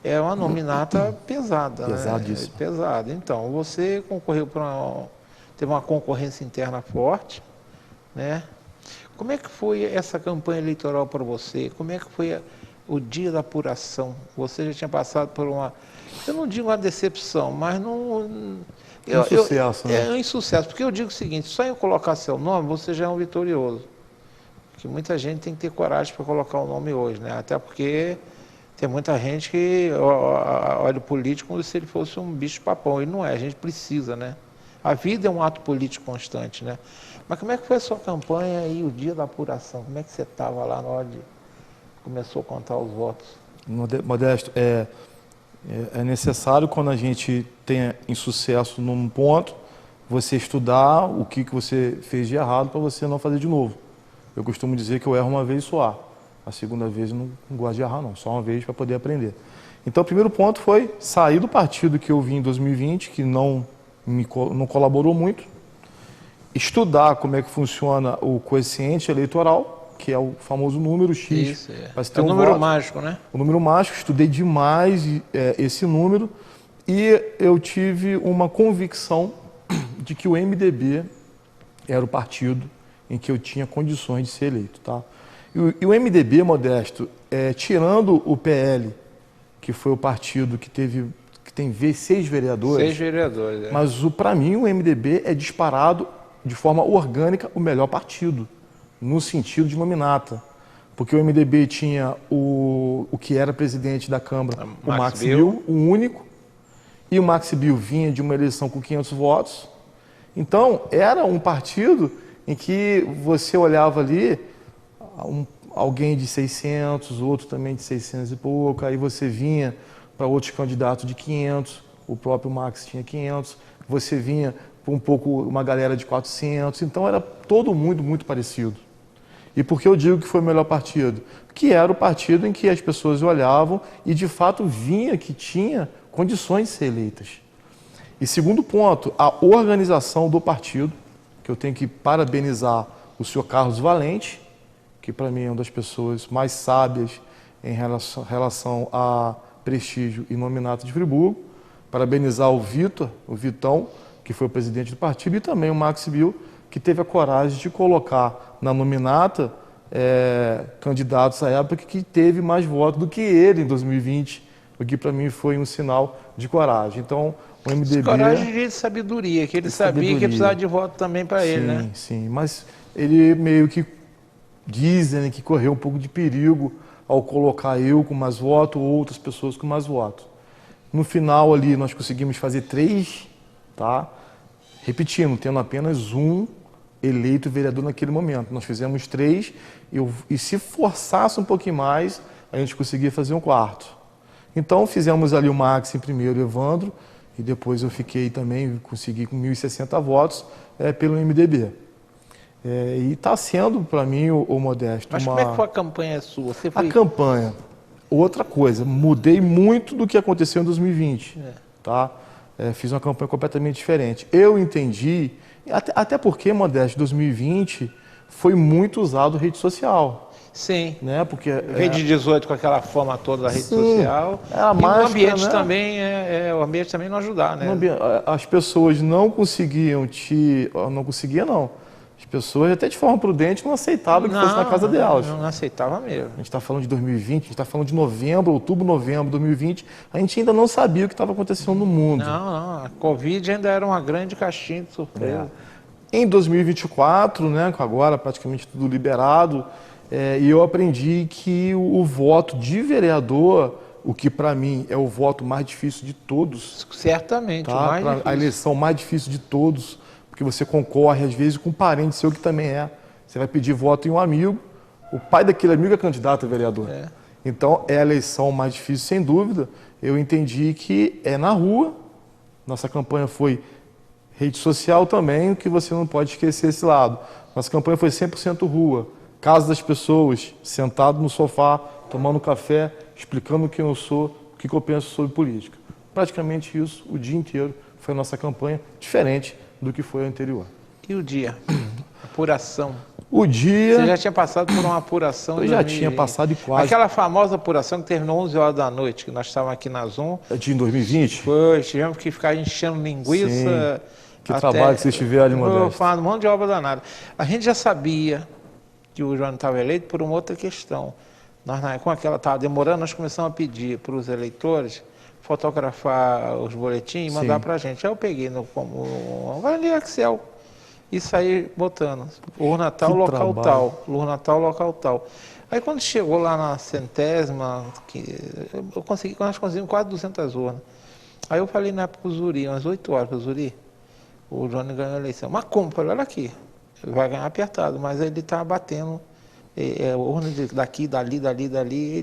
É uma nominata pesada, pesadíssima. Né? Pesada. Então, você concorreu teve uma concorrência interna forte, né? Como é que foi essa campanha eleitoral para você? Como é que foi o dia da apuração? Você já tinha passado por uma, eu não digo uma decepção, mas não... Insucesso, né? É um insucesso, porque eu digo o seguinte, só em colocar seu nome, você já é um vitorioso. Porque muita gente tem que ter coragem para colocar o nome hoje, né? Até porque tem muita gente que olha o político como se ele fosse um bicho-papão, e não é, a gente precisa, né? A vida é um ato político constante, né? Mas como é que foi a sua campanha e o dia da apuração? Como é que você estava lá na hora de começou a contar os votos? Modesto, é necessário quando a gente tem insucesso num ponto, você estudar o que você fez de errado para você não fazer de novo. Eu costumo dizer que eu erro uma vez só. A segunda vez eu não gosto de errar, não. Só uma vez para poder aprender. Então, o primeiro ponto foi sair do partido que eu vim em 2020, que não colaborou muito, estudar como é que funciona o coeficiente eleitoral, que é o famoso número X. Isso, é. Mas É tem o um número voto. mágico, né? O número mágico, estudei demais esse número e eu tive uma convicção de que o MDB era o partido em que eu tinha condições de ser eleito, tá? E o MDB, Modesto, tirando o PL, que foi o partido que tem 6 vereadores, 6 vereadores. É. mas para mim o MDB é disparado de forma orgânica o melhor partido, no sentido de nominata. Porque o MDB tinha o que era presidente da Câmara, o Max Bill, o único, e o Max Bill vinha de uma eleição com 500 votos. Então, era um partido em que você olhava ali, alguém de 600, outro também de 600 e pouco, aí você vinha para outros candidatos de 500, o próprio Max tinha 500, você vinha para uma galera de 400, então era todo mundo muito parecido. E por que eu digo que foi o melhor partido? Que era o partido em que as pessoas olhavam e de fato vinha que tinha condições de ser eleitas. E segundo ponto, a organização do partido, que eu tenho que parabenizar o senhor Carlos Valente, que para mim é uma das pessoas mais sábias em relação a prestígio e nominato de Friburgo, parabenizar o Vitão, que foi o presidente do partido, e também o Max Bill, que teve a coragem de colocar na nominata candidatos à época que teve mais votos do que ele em 2020, o que para mim foi um sinal de coragem. Então, o MDB... Coragem de sabedoria, que ele sabia que precisava de voto também para ele, né? Sim, mas ele meio que dizem que correu um pouco de perigo ao colocar eu com mais votos ou outras pessoas com mais votos. No final ali nós conseguimos fazer 3, tá? Repetindo, tendo apenas um eleito vereador naquele momento. Nós fizemos 3 e se forçasse um pouquinho mais, a gente conseguia fazer um 4º. Então fizemos ali o Max em primeiro, o Evandro, e depois eu fiquei também, consegui com 1.060 votos pelo MDB. E está sendo, para mim, o Modesto. Mas como é que foi a campanha sua? Você foi... A campanha, outra coisa, mudei muito do que aconteceu em 2020. Tá? Fiz uma campanha completamente diferente. Eu entendi, até porque, Modesto, 2020 foi muito usado rede social. Sim. Né? Porque, Rede 18 com aquela forma toda da rede social. Era e máscara, o ambiente né? também, o ambiente também não ajudar, né? As pessoas não conseguiam As pessoas, até de forma prudente, não aceitavam que fosse na casa delas. Não aceitava mesmo. A gente está falando de 2020, a gente está falando de outubro, novembro de 2020. A gente ainda não sabia o que estava acontecendo no mundo. Não. A Covid ainda era uma grande caixinha de surpresa. Em 2024, né, agora praticamente tudo liberado, e eu aprendi que o voto de vereador, o que para mim é o voto mais difícil de todos. Certamente, tá? o mais difícil. A eleição mais difícil de todos, porque você concorre às vezes com um parente seu que também é. Você vai pedir voto em um amigo, o pai daquele amigo é candidato a vereador. Então é a eleição mais difícil, sem dúvida. Eu entendi que é na rua, nossa campanha foi rede social também, que você não pode esquecer esse lado. Nossa campanha foi 100% rua. Casa das pessoas, sentado no sofá, tomando café, explicando quem eu sou, o que eu penso sobre política. Praticamente isso, o dia inteiro, foi a nossa campanha, diferente do que foi a anterior. E o dia? Apuração. O dia... Você já tinha passado por uma apuração? Eu já tinha passado e quase. Aquela famosa apuração que terminou 11 horas da noite, que nós estávamos aqui na Zoom. De 2020? Foi, tivemos que ficar enchendo linguiça. Sim. Que trabalho que vocês tiveram, Modesto. Falando um monte de obra danada. A gente já sabia que o João estava eleito por uma outra questão. Nós, com aquela estava demorando, nós começamos a pedir para os eleitores fotografar os boletins e mandar para a gente. Aí eu peguei vai no Excel e saí botando urna tal, local tal, urna tal, local tal. Aí quando chegou lá na 100ª, nós conseguimos quase 200 urnas. Aí eu falei na época para o Zuri, umas 8 horas para o Zuri, o Johnny ganhou a eleição. Mas como? Eu falei, olha aqui, vai ganhar apertado, mas ele está batendo urna daqui, dali,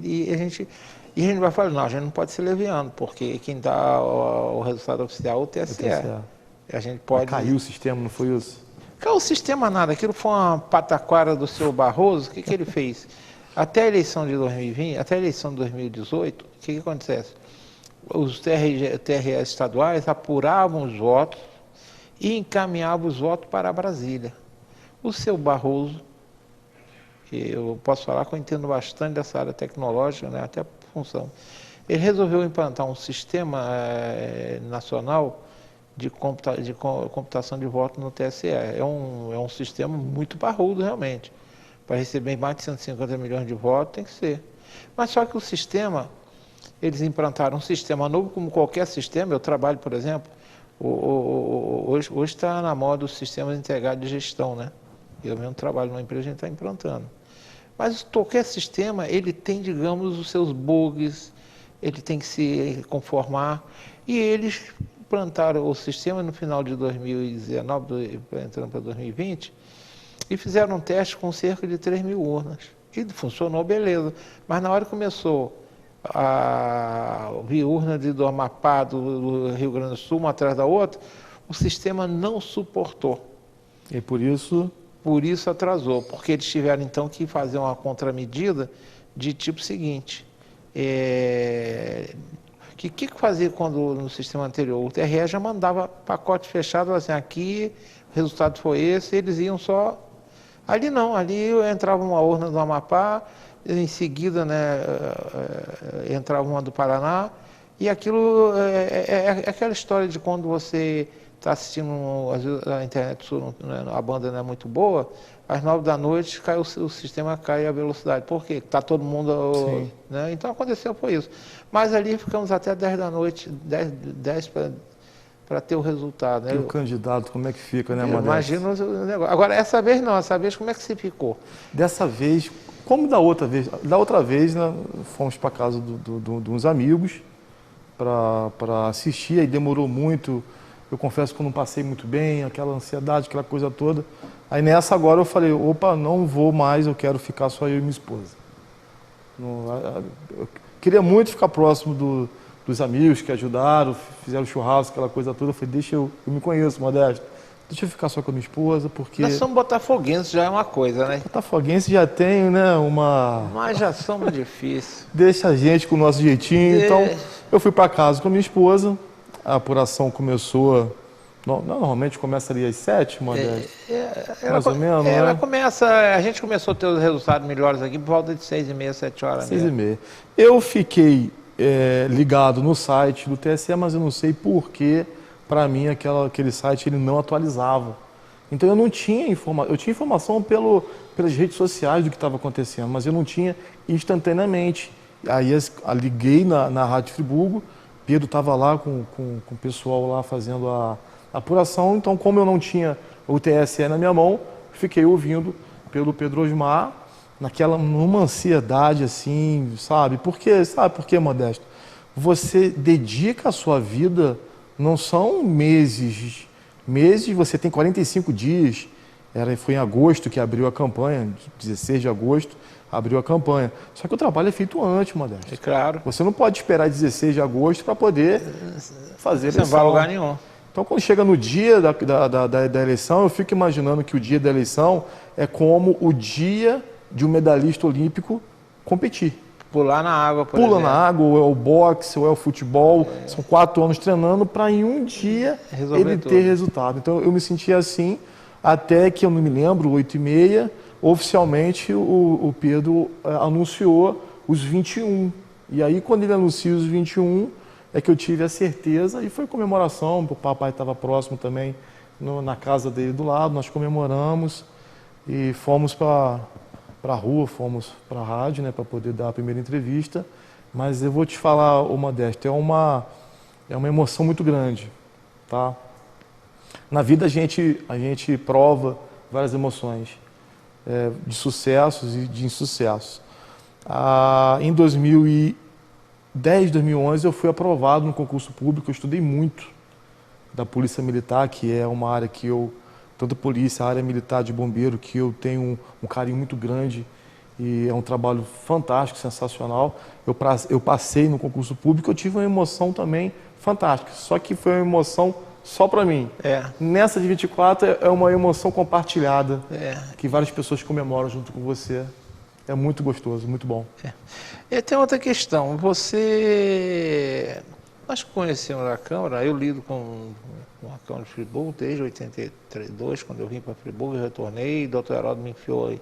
e a gente vai falar, não, a gente não pode ser leviano, porque quem dá o resultado oficial é o TSE. A gente pode... Caiu o sistema, não foi isso? Caiu o sistema nada, aquilo foi uma pataquara do seu Barroso. O que ele fez? Até a eleição de 2020, até a eleição de 2018, o que acontece? Os TRE estaduais apuravam os votos e encaminhava os votos para Brasília. O seu Barroso, eu posso falar que eu entendo bastante dessa área tecnológica, né, até por função, ele resolveu implantar um sistema nacional de computação de votos no TSE. É um sistema muito parrudo, realmente. Para receber mais de 150 milhões de votos, tem que ser. Mas só que o sistema, eles implantaram um sistema novo, como qualquer sistema. Eu trabalho, por exemplo, hoje está na moda os sistemas integrados de gestão, né? Eu mesmo trabalho numa empresa, a gente está implantando. Mas qualquer sistema, ele tem, digamos, os seus bugs, ele tem que se conformar. E eles implantaram o sistema no final de 2019, entrando para 2020, e fizeram um teste com cerca de 3 mil urnas. E funcionou, beleza. Mas na hora que começou a vir urna do Amapá, do Rio Grande do Sul, uma atrás da outra, o sistema não suportou. E por isso? Por isso atrasou, porque eles tiveram então que fazer uma contramedida de tipo seguinte. Que fazia quando no sistema anterior? O TRE já mandava pacote fechado, assim, aqui o resultado foi esse, eles iam só. Ali não, ali entrava uma urna do Amapá, em seguida, né, entrava uma do Paraná, e aquilo é aquela história de quando você está assistindo, às vezes a internet, a banda não é muito boa, às 9 da noite o sistema cai a velocidade. Por quê? Está todo mundo... Né? Então aconteceu, foi isso. Mas ali ficamos até 10 da noite, 10 para ter o resultado. Né? E o candidato, como é que fica, né, Modesto? Imagina o negócio. Agora, essa vez não, essa vez como é que você ficou? Dessa vez, como da outra vez? Da outra vez, né, fomos para casa de uns amigos para assistir, aí demorou muito. Eu confesso que eu não passei muito bem, aquela ansiedade, aquela coisa toda. Aí nessa agora eu falei, opa, não vou mais, eu quero ficar só eu e minha esposa. Eu queria muito ficar próximo dos amigos que ajudaram, fizeram churrasco, aquela coisa toda. Eu falei, eu me conheço, Modesto, deixa eu ficar só com a minha esposa, porque... Nós somos botafoguenses, já é uma coisa, né? Botafoguense já tem, né, Mas já somos difíceis. Deixa a gente com o nosso jeitinho. Então, eu fui para casa com a minha esposa, a apuração começou... Normalmente começa ali às 7, Modesto? Mais ou menos, ela né? começa, a gente começou a ter os resultados melhores aqui por volta de 6h30, 7 horas. 6h30. Eu fiquei ligado no site do TSE, mas eu não sei por que, para mim, aquele site ele não atualizava. Então eu não tinha informação, eu tinha informação pelas redes sociais do que estava acontecendo, mas eu não tinha instantaneamente. Aí liguei na Rádio Friburgo, Pedro estava lá com o pessoal lá fazendo a apuração, então como eu não tinha o TSE na minha mão, fiquei ouvindo pelo Pedro Osmar, numa ansiedade assim, sabe? Sabe por quê, Modesto? Você dedica a sua vida, não são meses, você tem 45 dias, foi em agosto que abriu a campanha, 16 de agosto, abriu a campanha. Só que o trabalho é feito antes, Modesto. É claro. Você não pode esperar 16 de agosto para poder fazer a eleição. Você não vai a lugar nenhum. Então, quando chega no dia da eleição, eu fico imaginando que o dia da eleição é como o dia de um medalhista olímpico competir. Pular na água, por exemplo. Pula na água, ou é o boxe, ou é o futebol. São 4 anos treinando para em um dia ele ter resultado. Então, eu me sentia assim, até que eu não me lembro, 8h30, oficialmente o Pedro anunciou os 21. E aí, quando ele anuncia os 21, é que eu tive a certeza, e foi comemoração, o papai estava próximo também, na casa dele do lado, nós comemoramos e fomos para a rua, fomos para a rádio, né, para poder dar a primeira entrevista. Mas eu vou te falar, ô Modesto, é uma emoção muito grande, tá? Na vida a gente prova várias emoções, de sucessos e de insucessos. Em 2010, 2011, eu fui aprovado no concurso público, eu estudei muito da Polícia Militar, que é uma área que tanto polícia, a área militar de bombeiro, que eu tenho um carinho muito grande e é um trabalho fantástico, sensacional. Eu passei no concurso público, eu tive uma emoção também fantástica, só que foi uma emoção só para mim. Nessa de 24 é uma emoção compartilhada, que várias pessoas comemoram junto com você. É muito gostoso, muito bom. E tem outra questão, você Nós conhecemos a Câmara, eu lido com a Câmara de Friburgo desde 82, quando eu vim para Friburgo, eu retornei, o doutor Heraldo me enfiou aí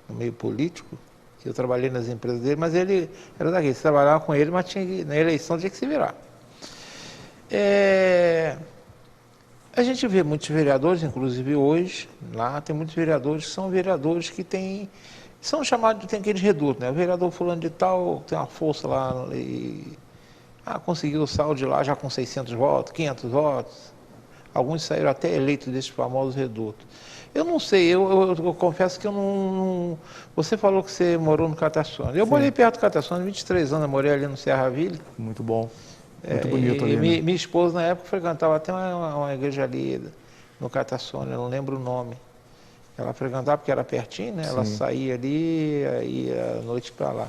no meio político, eu trabalhei nas empresas dele, mas ele era daqui, você trabalhava com ele, mas na eleição tinha que se virar. A gente vê muitos vereadores, inclusive hoje, lá tem muitos vereadores que são vereadores que são chamados, tem aqueles redutos, né? O vereador fulano de tal tem uma força lá e conseguiu o saldo de lá já com 600 votos, 500 votos. Alguns saíram até eleitos desses famosos redutos. Eu não sei, eu confesso que eu não... Você falou que você morou no Catações. Eu morei perto do Catações, 23 anos, eu morei ali no Serra Ville. Muito bom. Muito bonito ali, né? Minha esposa, na época, frequentava até uma igreja ali no Catações, eu não lembro o nome. Ela frequentava porque era pertinho, né? Sim. Ela saía ali e ia à noite para lá.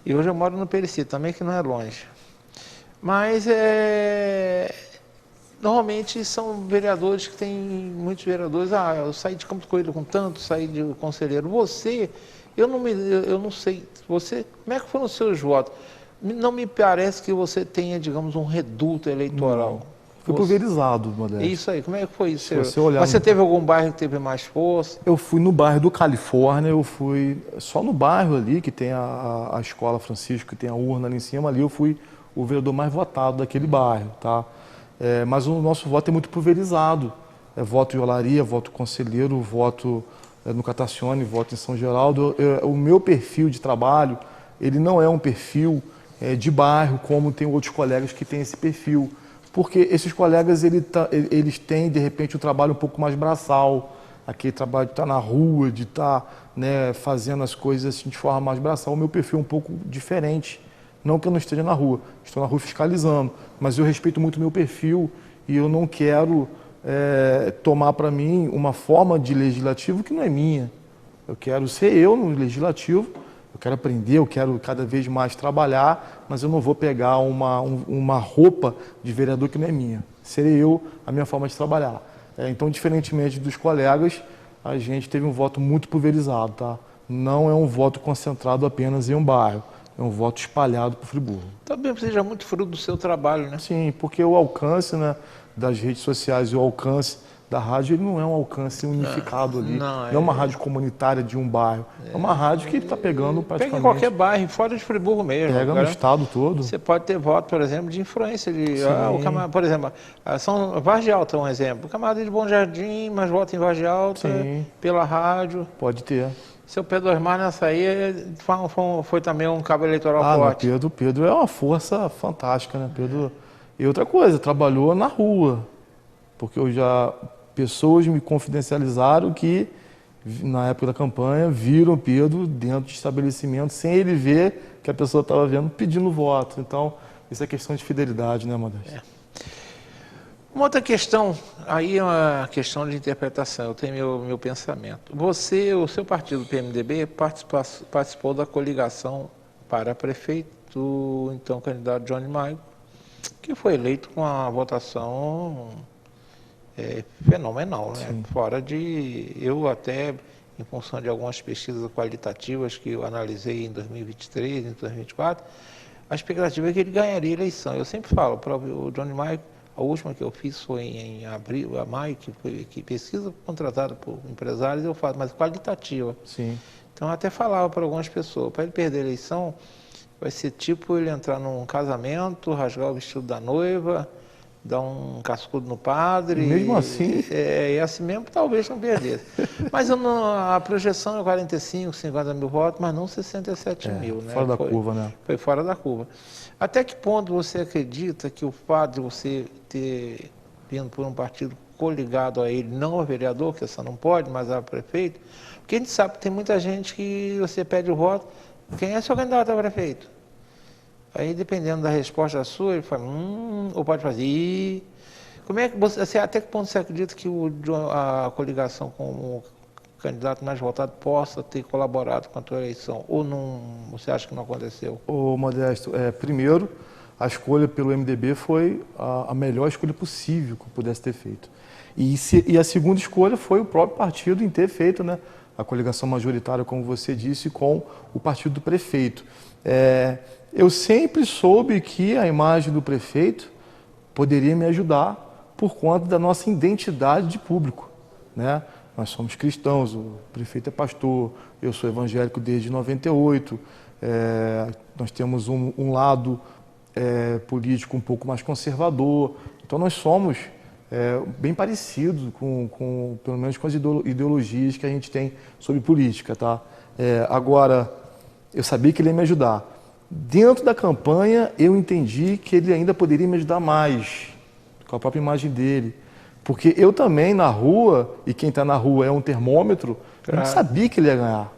E hoje eu moro no Perici, também que não é longe. Mas normalmente são vereadores que tem muitos vereadores. Eu saí de Campos Correia com tanto, saí de conselheiro. Você, eu não sei, você, como é que foram os seus votos? Não me parece que você tenha, digamos, um reduto eleitoral. Foi pulverizado, Modesto. Isso aí, como é que foi isso? Mas você teve algum bairro que teve mais força? Eu fui no bairro do Califórnia, eu fui só no bairro ali, que tem a Escola Francisco, que tem a urna ali em cima, ali eu fui o vereador mais votado daquele bairro, tá? Mas o nosso voto é muito pulverizado. Voto em Olaria, voto conselheiro, voto no Catacione, voto em São Geraldo. O meu perfil de trabalho, ele não é um perfil de bairro, como tem outros colegas que têm esse perfil. Porque esses colegas, eles têm, de repente, um trabalho um pouco mais braçal, aquele trabalho de estar na rua, de estar fazendo as coisas assim, de forma mais braçal. O meu perfil é um pouco diferente. Não que eu não esteja na rua, estou na rua fiscalizando, mas eu respeito muito o meu perfil e eu não quero tomar para mim uma forma de legislativo que não é minha. Eu quero ser eu no legislativo, eu quero aprender, eu quero cada vez mais trabalhar, mas eu não vou pegar uma roupa de vereador que não é minha. Serei eu a minha forma de trabalhar. Então, diferentemente dos colegas, a gente teve um voto muito pulverizado, tá? Não é um voto concentrado apenas em um bairro, é um voto espalhado para o Friburgo. Também seja muito fruto do seu trabalho, né? Sim, porque o alcance, né, das redes sociais e o alcance da rádio, ele não é um alcance unificado ali. Não é uma rádio comunitária de um bairro. É uma rádio que está pegando praticamente... Pega em qualquer bairro, fora de Friburgo mesmo. Pega no estado todo. Você pode ter voto, por exemplo, de influência. Por exemplo, Vargem Alta é um exemplo. O camarada de Bom Jardim, mas vota em Vargem Alta, pela rádio. Pode ter. Seu Pedro Osmar nessa aí foi também um cabo eleitoral forte. Pedro é uma força fantástica, né? Pedro... E outra coisa, trabalhou na rua. Porque pessoas me confidencializaram que, na época da campanha, viram Pedro dentro de estabelecimento, sem ele ver que a pessoa estava vendo, pedindo voto. Então, isso é questão de fidelidade, né, Modesto? Uma outra questão, aí é uma questão de interpretação, eu tenho meu pensamento. O seu partido, o PMDB, participou da coligação para prefeito do então candidato Johnny Maio, que foi eleito com a votação... fenomenal, né? Fora de... Eu até, em função de algumas pesquisas qualitativas que eu analisei em 2023, em 2024, a expectativa é que ele ganharia a eleição. Eu sempre falo, o próprio Johnny Maio, a última que eu fiz foi em abril, a maio, que pesquisa contratada por empresários, eu falo, mas qualitativa. Sim. Então eu até falava para algumas pessoas, para ele perder a eleição, vai ser tipo ele entrar num casamento, rasgar o vestido da noiva, dar um cascudo no padre. Mesmo assim? E assim mesmo talvez não perdesse. Mas a projeção é 45, 50 mil votos, mas não 67 mil. Né? Fora da curva, né? Foi fora da curva. Até que ponto você acredita que o fato de você ter vindo por um partido coligado a ele, não a vereador, que essa não pode, mas a prefeito, porque a gente sabe que tem muita gente que você pede o voto, quem é seu candidato a prefeito? Aí, dependendo da resposta sua, ele fala, ou pode fazer, como é que até que ponto você acredita que a coligação com o candidato mais votado possa ter colaborado com a tua eleição? Ou não, você acha que não aconteceu? Ô, Modesto, primeiro, a escolha pelo MDB foi a melhor escolha possível que eu pudesse ter feito. E a segunda escolha foi o próprio partido em ter feito, né, a coligação majoritária, como você disse, com o partido do prefeito. eu sempre soube que a imagem do prefeito poderia me ajudar por conta da nossa identidade de público, né? Nós somos cristãos, o prefeito é pastor, eu sou evangélico desde 98, nós temos um lado político um pouco mais conservador, então nós somos bem parecidos pelo menos com as ideologias que a gente tem sobre política, tá? Agora, eu sabia que ele ia me ajudar. Dentro da campanha, eu entendi que ele ainda poderia me ajudar mais, com a própria imagem dele. Porque eu também, na rua, e quem está na rua é um termômetro, eu não sabia que ele ia ganhar.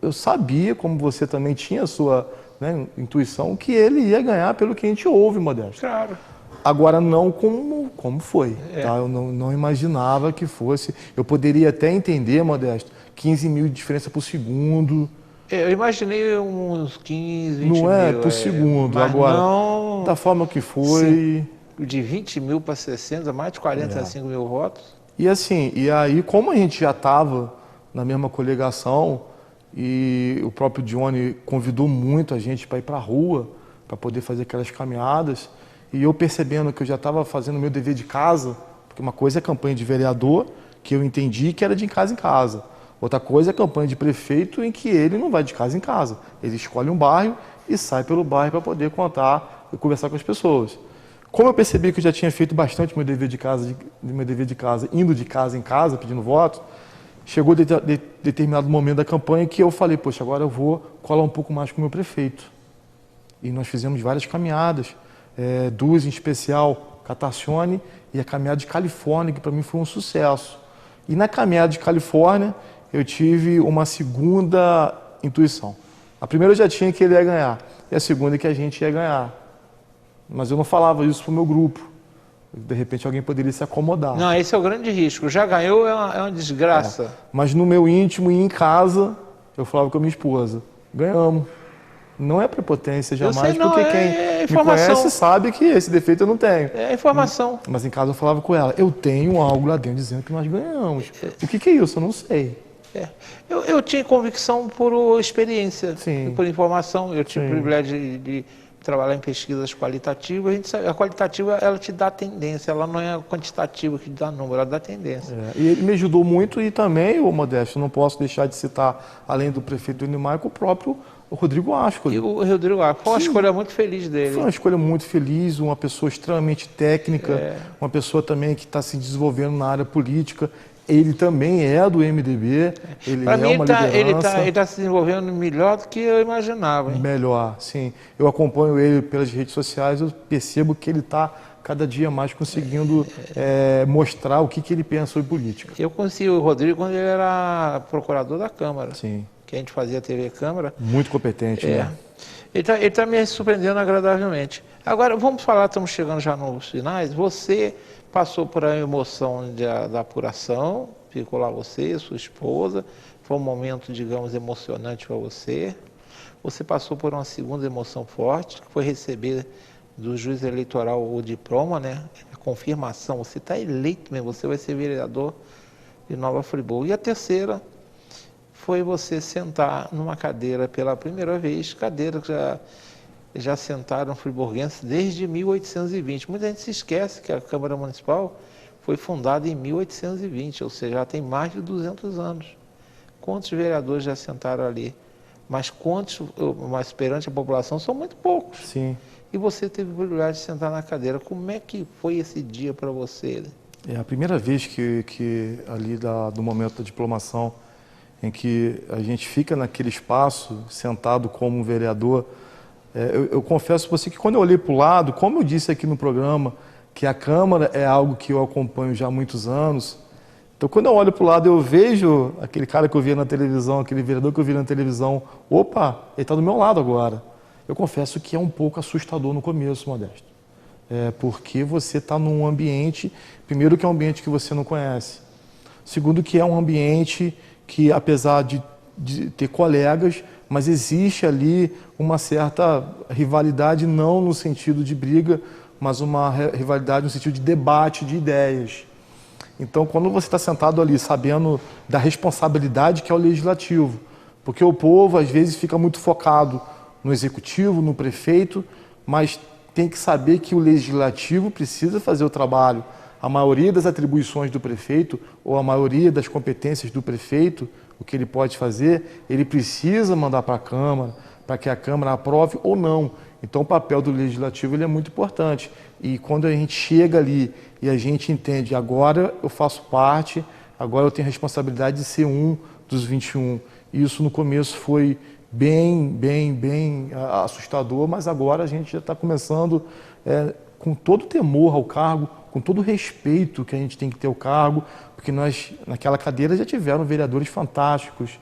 Eu sabia, como você também tinha a sua, né, intuição, que ele ia ganhar pelo que a gente ouve, Modesto. Claro. Agora, não como foi. Tá? Eu não imaginava que fosse. Eu poderia até entender, Modesto, 15 mil de diferença por segundo. Eu imaginei uns 15, 20 mil. Não é por segundo. Mas agora, não... da forma que foi... De 20 mil para 60, mais de 45 mil votos. E assim, e aí como a gente já estava na mesma coligação e o próprio Johnny convidou muito a gente para ir para a rua, para poder fazer aquelas caminhadas, e eu percebendo que eu já estava fazendo o meu dever de casa, porque uma coisa é campanha de vereador, que eu entendi que era de casa em casa. Outra coisa é campanha de prefeito, em que ele não vai de casa em casa. Ele escolhe um bairro e sai pelo bairro para poder contar e conversar com as pessoas. Como eu percebi que eu já tinha feito bastante meu dever de casa, indo de casa em casa, pedindo voto, chegou determinado momento da campanha que eu falei, poxa, agora eu vou colar um pouco mais com o meu prefeito. E nós fizemos várias caminhadas, duas em especial, Catacione e a caminhada de Califórnia, que para mim foi um sucesso. E na caminhada de Califórnia, eu tive uma segunda intuição. A primeira eu já tinha que ele ia ganhar, e a segunda é que a gente ia ganhar. Mas eu não falava isso para o meu grupo. De repente alguém poderia se acomodar. Não, esse é o grande risco. Já ganhou é uma desgraça. Mas no meu íntimo e em casa, eu falava com a minha esposa, ganhamos. Não é prepotência jamais, não, porque quem me conhece sabe que esse defeito eu não tenho. É informação. Mas em casa eu falava com ela, eu tenho algo lá dentro dizendo que nós ganhamos. O que é isso? Eu não sei. Eu tinha convicção por experiência, Sim. por informação. Eu tive o privilégio de trabalhar em pesquisas qualitativas. A gente sabe, a qualitativa ela te dá tendência, ela não é a quantitativa que te dá número, ela dá tendência. E ele me ajudou muito e também, o Modesto, não posso deixar de citar, além do prefeito do Unimarco, o próprio Rodrigo Ascoli. E o Rodrigo Ascoli, foi uma escolha muito feliz dele. Foi uma escolha muito feliz, uma pessoa extremamente técnica, uma pessoa também que está se desenvolvendo na área política. Ele também é do MDB, ele é uma liderança. Ele está se desenvolvendo melhor do que eu imaginava. Hein? Melhor, sim. Eu acompanho ele pelas redes sociais, eu percebo que ele está cada dia mais conseguindo mostrar o que ele pensa sobre política. Eu conheci o Rodrigo quando ele era procurador da Câmara. Sim. Que a gente fazia TV Câmara. Muito competente, né? Ele tá me surpreendendo agradavelmente. Agora, vamos falar, estamos chegando já nos finais. Você passou por a emoção da apuração, ficou lá você, sua esposa, foi um momento, digamos, emocionante para você. Você passou por uma segunda emoção forte, que foi receber do juiz eleitoral o diploma, né? A confirmação, você está eleito mesmo, você vai ser vereador de Nova Friburgo. E a terceira foi você sentar numa cadeira pela primeira vez, cadeira que já sentaram friburguenses desde 1820. Muita gente se esquece que a Câmara Municipal foi fundada em 1820, ou seja, já tem mais de 200 anos. Quantos vereadores já sentaram ali? Mas perante a população são muito poucos. Sim. E você teve o privilégio de sentar na cadeira. Como é que foi esse dia para você? É a primeira vez que ali do momento da diplomação, em que a gente fica naquele espaço, sentado como um vereador. Eu confesso para você que quando eu olhei para o lado, como eu disse aqui no programa, que a Câmara é algo que eu acompanho já há muitos anos, então quando eu olho para o lado eu vejo aquele cara que eu via na televisão, aquele vereador que eu via na televisão, opa, ele está do meu lado agora. Eu confesso que é um pouco assustador no começo, Modesto. Porque você está num ambiente, primeiro que é um ambiente que você não conhece, segundo que é um ambiente que, apesar de ter colegas, mas existe ali uma certa rivalidade, não no sentido de briga, mas uma rivalidade no sentido de debate de ideias. Então, quando você está sentado ali, sabendo da responsabilidade que é o legislativo, porque o povo, às vezes, fica muito focado no executivo, no prefeito, mas tem que saber que o legislativo precisa fazer o trabalho. A maioria das atribuições do prefeito, ou a maioria das competências do prefeito, o que ele pode fazer, ele precisa mandar para a Câmara, para que a Câmara aprove ou não. Então o papel do legislativo ele é muito importante. E quando a gente chega ali e a gente entende, agora eu faço parte, agora eu tenho a responsabilidade de ser um dos 21. Isso no começo foi bem assustador, mas agora a gente já está começando com todo temor ao cargo, com todo o respeito que a gente tem que ter ao cargo, porque nós, naquela cadeira, já tiveram vereadores fantásticos,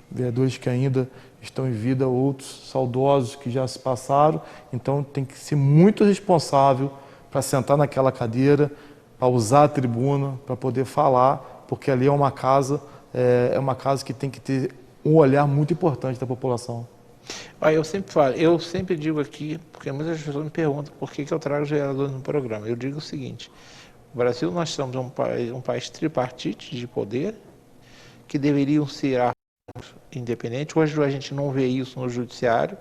vereadores que ainda estão em vida, outros saudosos que já se passaram, então tem que ser muito responsável para sentar naquela cadeira, para usar a tribuna, para poder falar, porque ali é uma casa que tem que ter um olhar muito importante da população. Eu sempre falo, eu sempre digo aqui, porque muitas pessoas me perguntam por que eu trago os vereadores no programa. Eu digo o seguinte: no Brasil nós somos um país tripartite de poder, que deveriam ser independentes. Hoje a gente não vê isso no judiciário.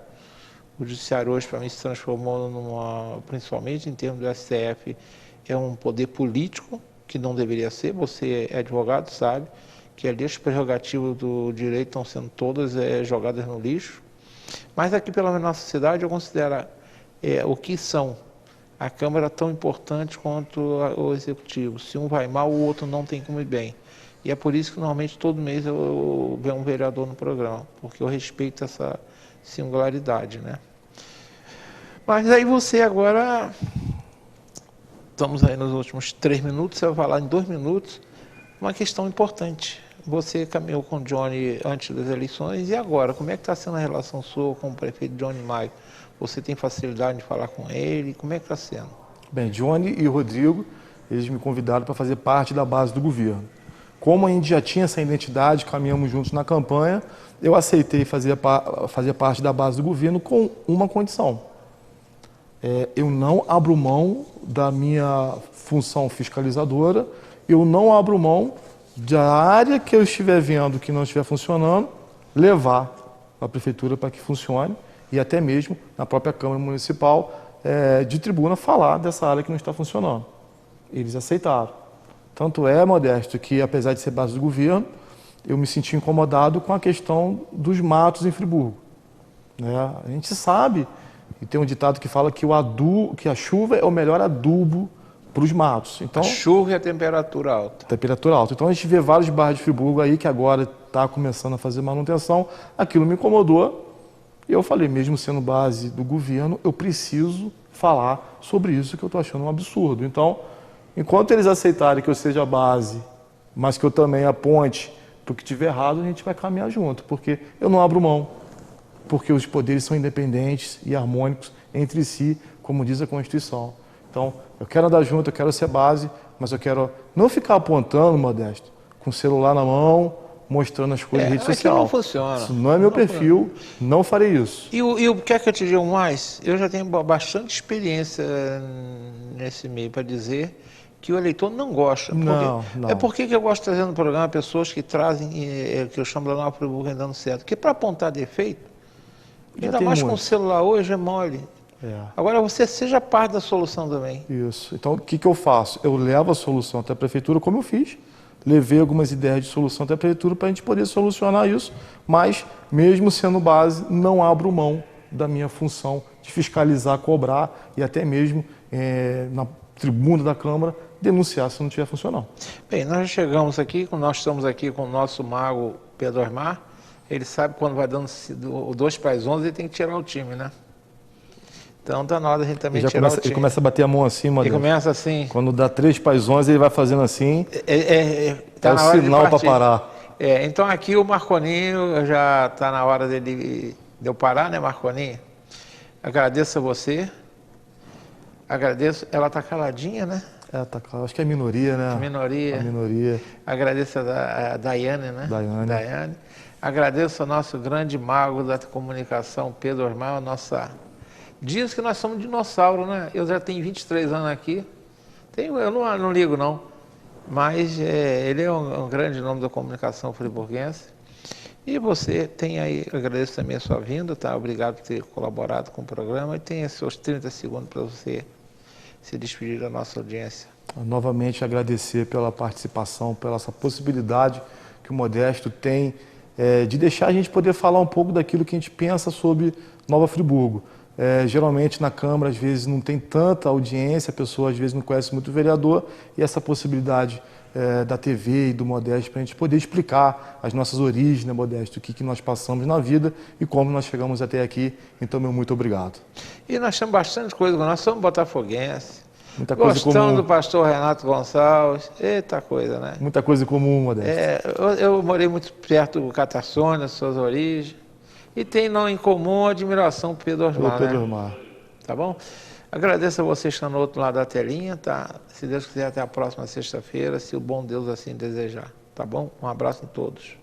O judiciário hoje, para mim, se transformou principalmente em termos do STF, é um poder político, que não deveria ser. Você é advogado, sabe que ali as prerrogativas do direito estão sendo todas jogadas no lixo. Mas aqui, pela nossa cidade, eu considero o que são a Câmara tão importante quanto o Executivo. Se um vai mal, o outro não tem como ir bem. E é por isso que, normalmente, todo mês eu vejo um vereador no programa, porque eu respeito essa singularidade, né? Mas aí você agora, estamos aí nos últimos 3 minutos, você vai falar em 2 minutos, uma questão importante. Você caminhou com o Johnny antes das eleições e agora? Como é que está sendo a relação sua com o prefeito Johnny Maio? Você tem facilidade de falar com ele? Como é que está sendo? Bem, Johnny e Rodrigo, eles me convidaram para fazer parte da base do governo. Como a gente já tinha essa identidade, caminhamos juntos na campanha, eu aceitei fazer parte da base do governo com uma condição. Eu não abro mão da minha função fiscalizadora, eu não abro mão da área que eu estiver vendo que não estiver funcionando, levar para a prefeitura para que funcione e até mesmo na própria Câmara Municipal de tribuna falar dessa área que não está funcionando. Eles aceitaram. Tanto é, Modesto, que apesar de ser base do governo, eu me senti incomodado com a questão dos matos em Friburgo. A gente sabe, e tem um ditado que fala que a chuva é o melhor adubo para os matos. Então, a chuva e a temperatura alta. Temperatura alta. Então a gente vê vários bairros de Friburgo aí que agora está começando a fazer manutenção. Aquilo me incomodou. E eu falei, mesmo sendo base do governo, eu preciso falar sobre isso que eu estou achando um absurdo. Então, enquanto eles aceitarem que eu seja base, mas que eu também aponte para o que tiver errado, a gente vai caminhar junto. Porque eu não abro mão. Porque os poderes são independentes e harmônicos entre si, como diz a Constituição. Então, eu quero andar junto, eu quero ser base, mas eu quero não ficar apontando, Modesto, com o celular na mão, mostrando as coisas na rede social. Não funciona. Isso não é meu perfil, não farei isso. E o que é que eu te digo mais? Eu já tenho bastante experiência nesse meio para dizer que o eleitor não gosta. Não. É porque eu gosto de trazer no programa pessoas que trazem, que eu chamo lá para o dando certo. Porque para apontar defeito, ainda mais com o celular hoje, é mole. Agora você seja parte da solução também. Isso. Então, o que eu faço? Eu levo a solução até a prefeitura, como eu fiz. Levei algumas ideias de solução até a prefeitura para a gente poder solucionar isso, mas, mesmo sendo base, não abro mão da minha função de fiscalizar, cobrar e até mesmo na tribuna da Câmara denunciar se não estiver funcionando. Bem, nós já chegamos aqui, nós estamos aqui com o nosso mago Pedro Osmar. Ele sabe quando vai dando 2 para as 11, ele tem que tirar o time, né? Então tá na hora da gente também tirar o time. Ele começa a bater a mão assim, Modesto. Ele começa assim. Quando dá 3 para as 11, ele vai fazendo assim. Tá é o sinal para parar. Então aqui o Marconinho já está na hora de eu parar, né, Marconinho? Agradeço a você. Agradeço. Ela está caladinha, né? Tá claro. Acho que é minoria, né? Minoria. Agradeço a Daiane, né? Daiane. Agradeço ao nosso grande mago da comunicação, Pedro Osmar, Diz que nós somos dinossauro, né? Eu já tenho 23 anos aqui. Eu não ligo, não. Mas ele é um grande nome da comunicação friburguense. E você tem aí, agradeço também a sua vinda, tá? Obrigado por ter colaborado com o programa e tem os seus 30 segundos para você se despedir da nossa audiência. Novamente agradecer pela participação, pela essa possibilidade que o Modesto tem de deixar a gente poder falar um pouco daquilo que a gente pensa sobre Nova Friburgo. Geralmente na Câmara, às vezes, não tem tanta audiência, a pessoa às vezes não conhece muito o vereador, e essa possibilidade da TV e do Modesto para a gente poder explicar as nossas origens, né, Modesto, o que nós passamos na vida e como nós chegamos até aqui. Então, meu muito obrigado. E nós temos bastante coisa, nós somos botafoguenses. Muita coisa Gostamos comum. do pastor Renato Gonçalves, eita coisa, né? Muita coisa comum, Modesto. Eu morei muito perto do Cataçônia, suas origens, e tem não em comum a admiração por Pedro Osmar, Pedro né? Osmar. Tá bom? Agradeço a vocês que estão no outro lado da telinha, tá? Se Deus quiser, até a próxima sexta-feira, se o bom Deus assim desejar, tá bom? Um abraço a todos.